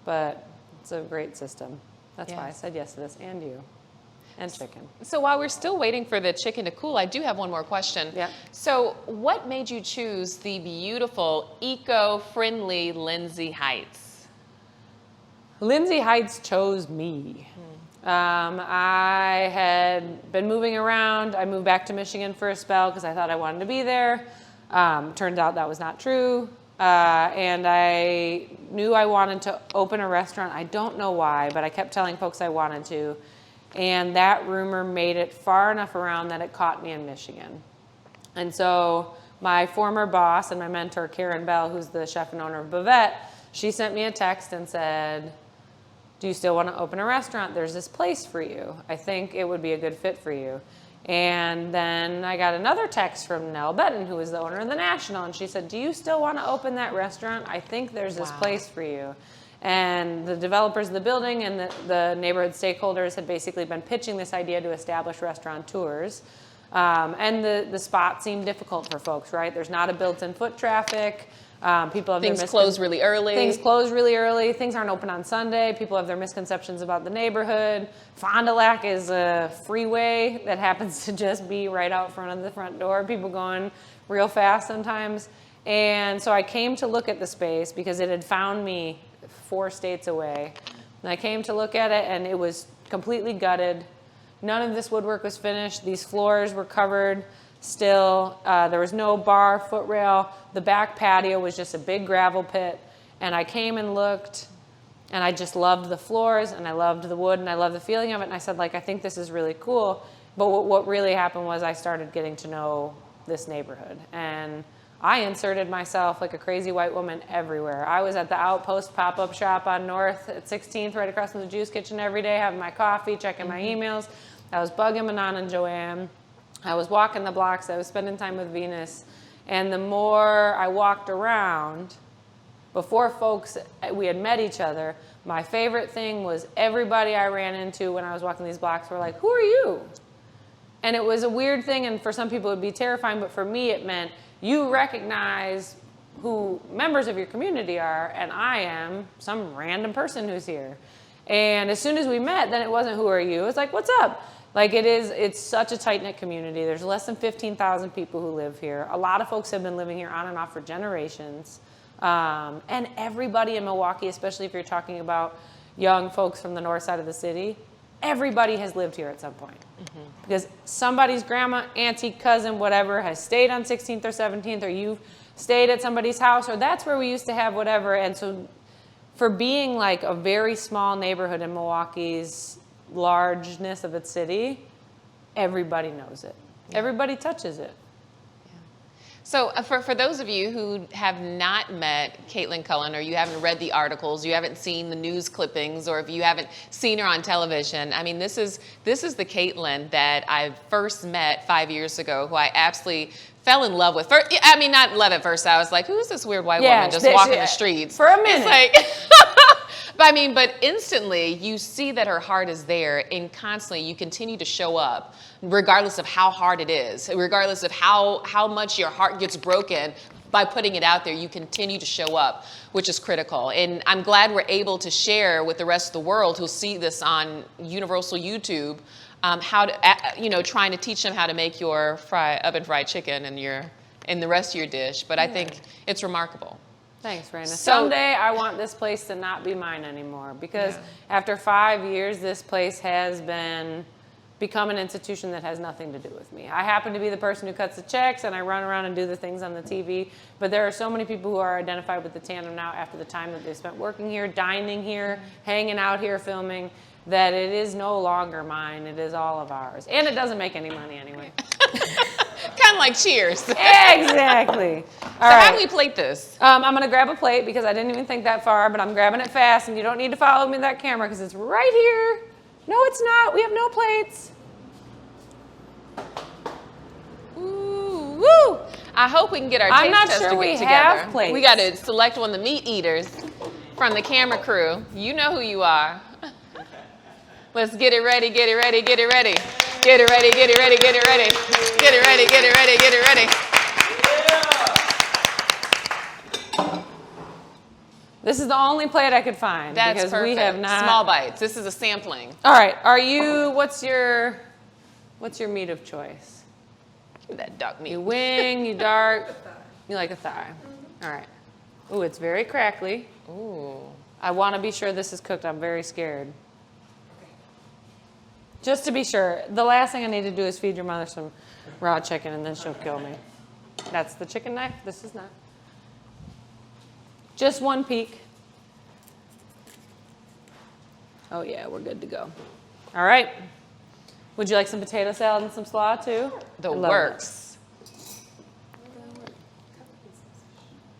But it's a great system. That's why I said yes to this, and you. And chicken. So while we're still waiting for the chicken to cool, I do have one more question. Yeah. So what made you choose the beautiful, eco-friendly Lindsay Heights? Lindsay Heights chose me. I had been moving around. I moved back to Michigan for a spell because I thought I wanted to be there. Turned out that was not true. And I knew I wanted to open a restaurant. I don't know why, but I kept telling folks I wanted to. And that rumor made it far enough around that it caught me in Michigan. And so my former boss and my mentor, Karen Bell, who's the chef and owner of Bavette, she sent me a text and said, do you still want to open a restaurant? There's this place for you. I think it would be a good fit for you. And then I got another text from Nell Benton, who is the owner of the National, and she said, do you still want to open that restaurant? I think there's this place for you. And the developers of the building and the neighborhood stakeholders had basically been pitching this idea to establish restaurateurs. And the spot seemed difficult for folks, right? There's not a built-in foot traffic. People have Things close really early. Things close really early. Things aren't open on Sunday. People have their misconceptions about the neighborhood. Fond du Lac is a freeway that happens to just be right out front of the front door. People going real fast sometimes. And so I came to look at the space because it had found me 4 states away. And I came to look at it, and it was completely gutted. None of this woodwork was finished. These floors were covered still. There was no bar, foot rail. The back patio was just a big gravel pit. And I came and looked, and I just loved the floors, and I loved the wood, and I loved the feeling of it. And I said, like, I think this is really cool. But what really happened was I started getting to know this neighborhood. And I inserted myself like a crazy white woman everywhere. I was at the Outpost pop-up shop on North at 16th, right across from the Juice Kitchen every day, having my coffee, checking my emails. I was bugging Manon and Joanne. I was walking the blocks. I was spending time with Venus. And the more I walked around, before folks, we had met each other, my favorite thing was everybody I ran into when I was walking these blocks were like, who are you? And it was a weird thing, and for some people it would be terrifying, but for me it meant you recognize who members of your community are, and I am some random person who's here. And as soon as we met, then it wasn't who are you, it's like, what's up? Like it's such a tight-knit community. There's less than 15,000 people who live here. A lot of folks have been living here on and off for generations. And everybody in Milwaukee, especially if you're talking about young folks from the north side of the city, everybody has lived here at some point. Because somebody's grandma, auntie, cousin, whatever, has stayed on 16th or 17th, or you've stayed at somebody's house, or that's where we used to have whatever. And so for being like a very small neighborhood in Milwaukee's largeness of its city, everybody knows it. Everybody touches it. So for those of you who have not met Caitlin Cullen, or you haven't read the articles, you haven't seen the news clippings, or if you haven't seen her on television, I mean, this is the Caitlin that I first met 5 years ago, who I absolutely fell in love with. I mean, not love at first. I was like, who's this weird white woman just walking the streets? For a minute. It's like, but instantly you see that her heart is there, and constantly you continue to show up, regardless of how hard it is, regardless of how much your heart gets broken. By putting it out there, you continue to show up, which is critical. And I'm glad we're able to share with the rest of the world who'll see this on Universal YouTube, how to, trying to teach them how to make your oven fried chicken and the rest of your dish. But I think it's remarkable. Thanks, Brandon. Someday I want this place to not be mine anymore, because after 5 years, this place has become an institution that has nothing to do with me. I happen to be the person who cuts the checks, and I run around and do the things on the TV, but there are so many people who are identified with the Tandem now after the time that they spent working here, dining here, hanging out here, filming, that it is no longer mine. It is all of ours. And it doesn't make any money anyway. Kind of like Cheers. Exactly. So how do we plate this? I'm going to grab a plate because I didn't even think that far, but I'm grabbing it fast, and you don't need to follow me with that camera because it's right here. No, it's not. We have no plates. Ooh, woo. I hope we can get our taste tester together. We have plates. We got to select one of the meat eaters from the camera crew. You know who you are. Let's get it ready, get it ready, get it ready. Get it ready, get it ready, get it ready. Get it ready, get it ready, get it ready. This is the only plate I could find. That's because perfect. we have not. Small bites. This is a sampling. All right. What's your meat of choice? That duck meat. You wing, you dart, you like a thigh. All right. Ooh, it's very crackly. Ooh. I want to be sure this is cooked. I'm very scared. Just to be sure. The last thing I need to do is feed your mother some raw chicken and then she'll kill me. That's the chicken knife. This is not. Just one peek. Oh yeah, we're good to go. All right. Would you like some potato salad and some slaw too? The works.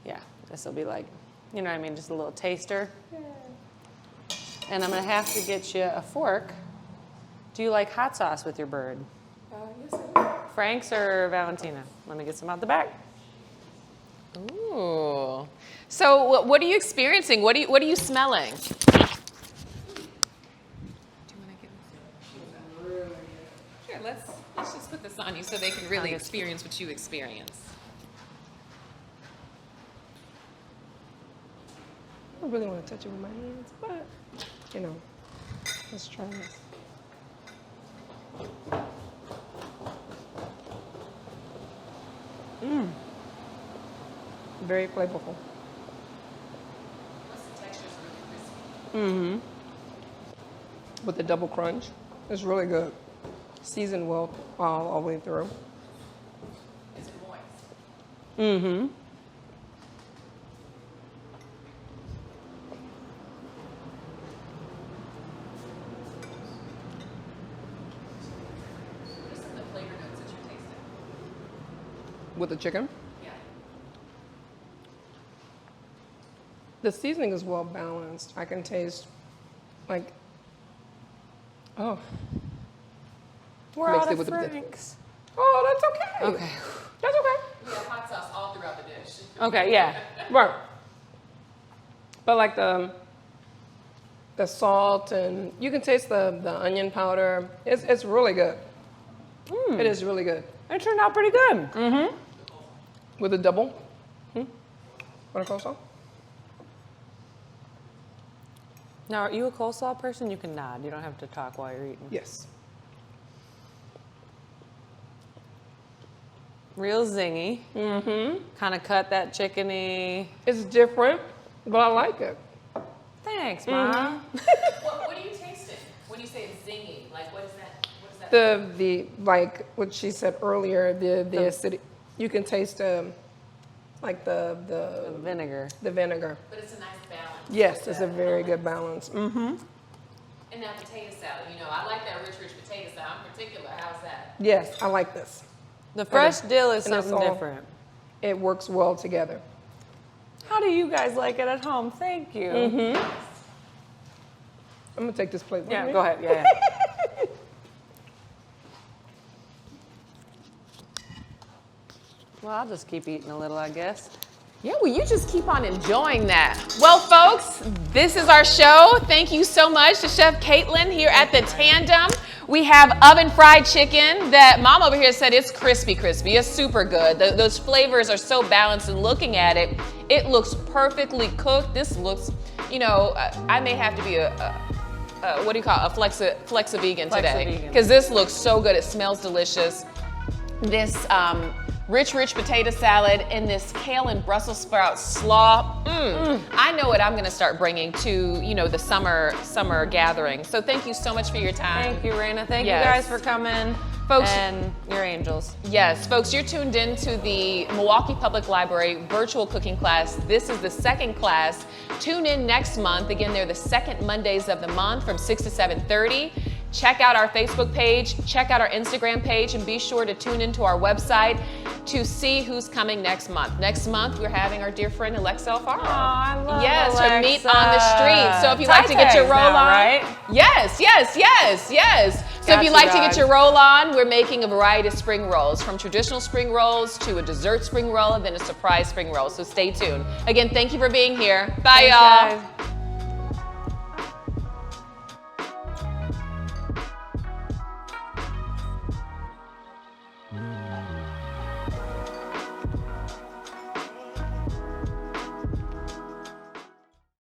Yeah, this will be like, you know what I mean, just a little taster. And I'm gonna have to get you a fork. Do you like hot sauce with your bird? Yes, I do. Frank's or Valentina? Let me get some out the back. Ooh. So what are you experiencing? What are you smelling? Here, let's just put this on you so they can really experience what you experience. I don't really want to touch it with my hands, but, you know, let's try this. Mmm. Very flavorful. Mm-hmm. With the double crunch. It's really good. Seasoned well all the way through. It's moist. Mm-hmm. What are some of the flavor notes that you're tasting? With the chicken. Yeah. The seasoning is well balanced. I can taste, like, oh. We're Mixed out it of with the- Frank's. Oh, that's okay. Okay. That's okay. We have hot sauce all throughout the dish. Okay, yeah. Right. But like the salt and you can taste the onion powder. It's really good. It is really good. It turned out pretty good. Mm-hmm. With a double. Want a coleslaw? Now, are you a coleslaw person? You can nod. You don't have to talk while you're eating. Yes. Real zingy. Mm-hmm. Kind of cut that chickeny. It's different, but I like it. Thanks, Mom. What are you tasting when you say it's zingy? Like, what is that? What is that? The like what she said earlier, the acidity. You can taste like the Vinegar. the vinegar. But it's a nice balance. Yes, it's a very good balance. Mm-hmm. And now potato salad. You know, I like that rich potato salad in particular. How's that? Yes, I like this. The fresh dill is and it's something all- different. It works well together. How do you guys like it at home? Thank you. Mm-hmm. I'm gonna take this plate with Yeah, me. go ahead. Yeah. Well, I'll just keep eating a little, I guess. Yeah, well, you just keep on enjoying that. Well, folks, this is our show. Thank you so much to Chef Caitlin here at the Tandem. We have oven fried chicken that Mom over here said it's crispy. It's super good. Those flavors are so balanced, and looking at it, it looks perfectly cooked. This looks, you know, I may have to be what do you call it? A Flex-a-Vegan today. Because this looks so good. It smells delicious. This rich potato salad and this kale and Brussels sprout slaw. I know what I'm going to start bringing to, you know, the summer gathering. So thank you so much for your time. Thank you, Raina. Thank Yes. you guys for coming. Folks- And your angels. Yes, folks, you're tuned in to the Milwaukee Public Library virtual cooking class. This is the second class. Tune in next month. Again, they're the second Mondays of the month from 6 to 7:30. Check out our Facebook page, check out our Instagram page, and be sure to tune into our website to see who's coming next month. Next month, we're having our dear friend Alexa Alfaro. Oh, I love Yes, Alexa. her meet on the street. So if you'd like to get your Tai's roll now, on, right? yes. So if Got you'd you, like to get dog. your roll on, we're making a variety of spring rolls, from traditional spring rolls to a dessert spring roll and then a surprise spring roll. So stay tuned. Again, thank you for being here. Bye, Thanks, y'all. guys.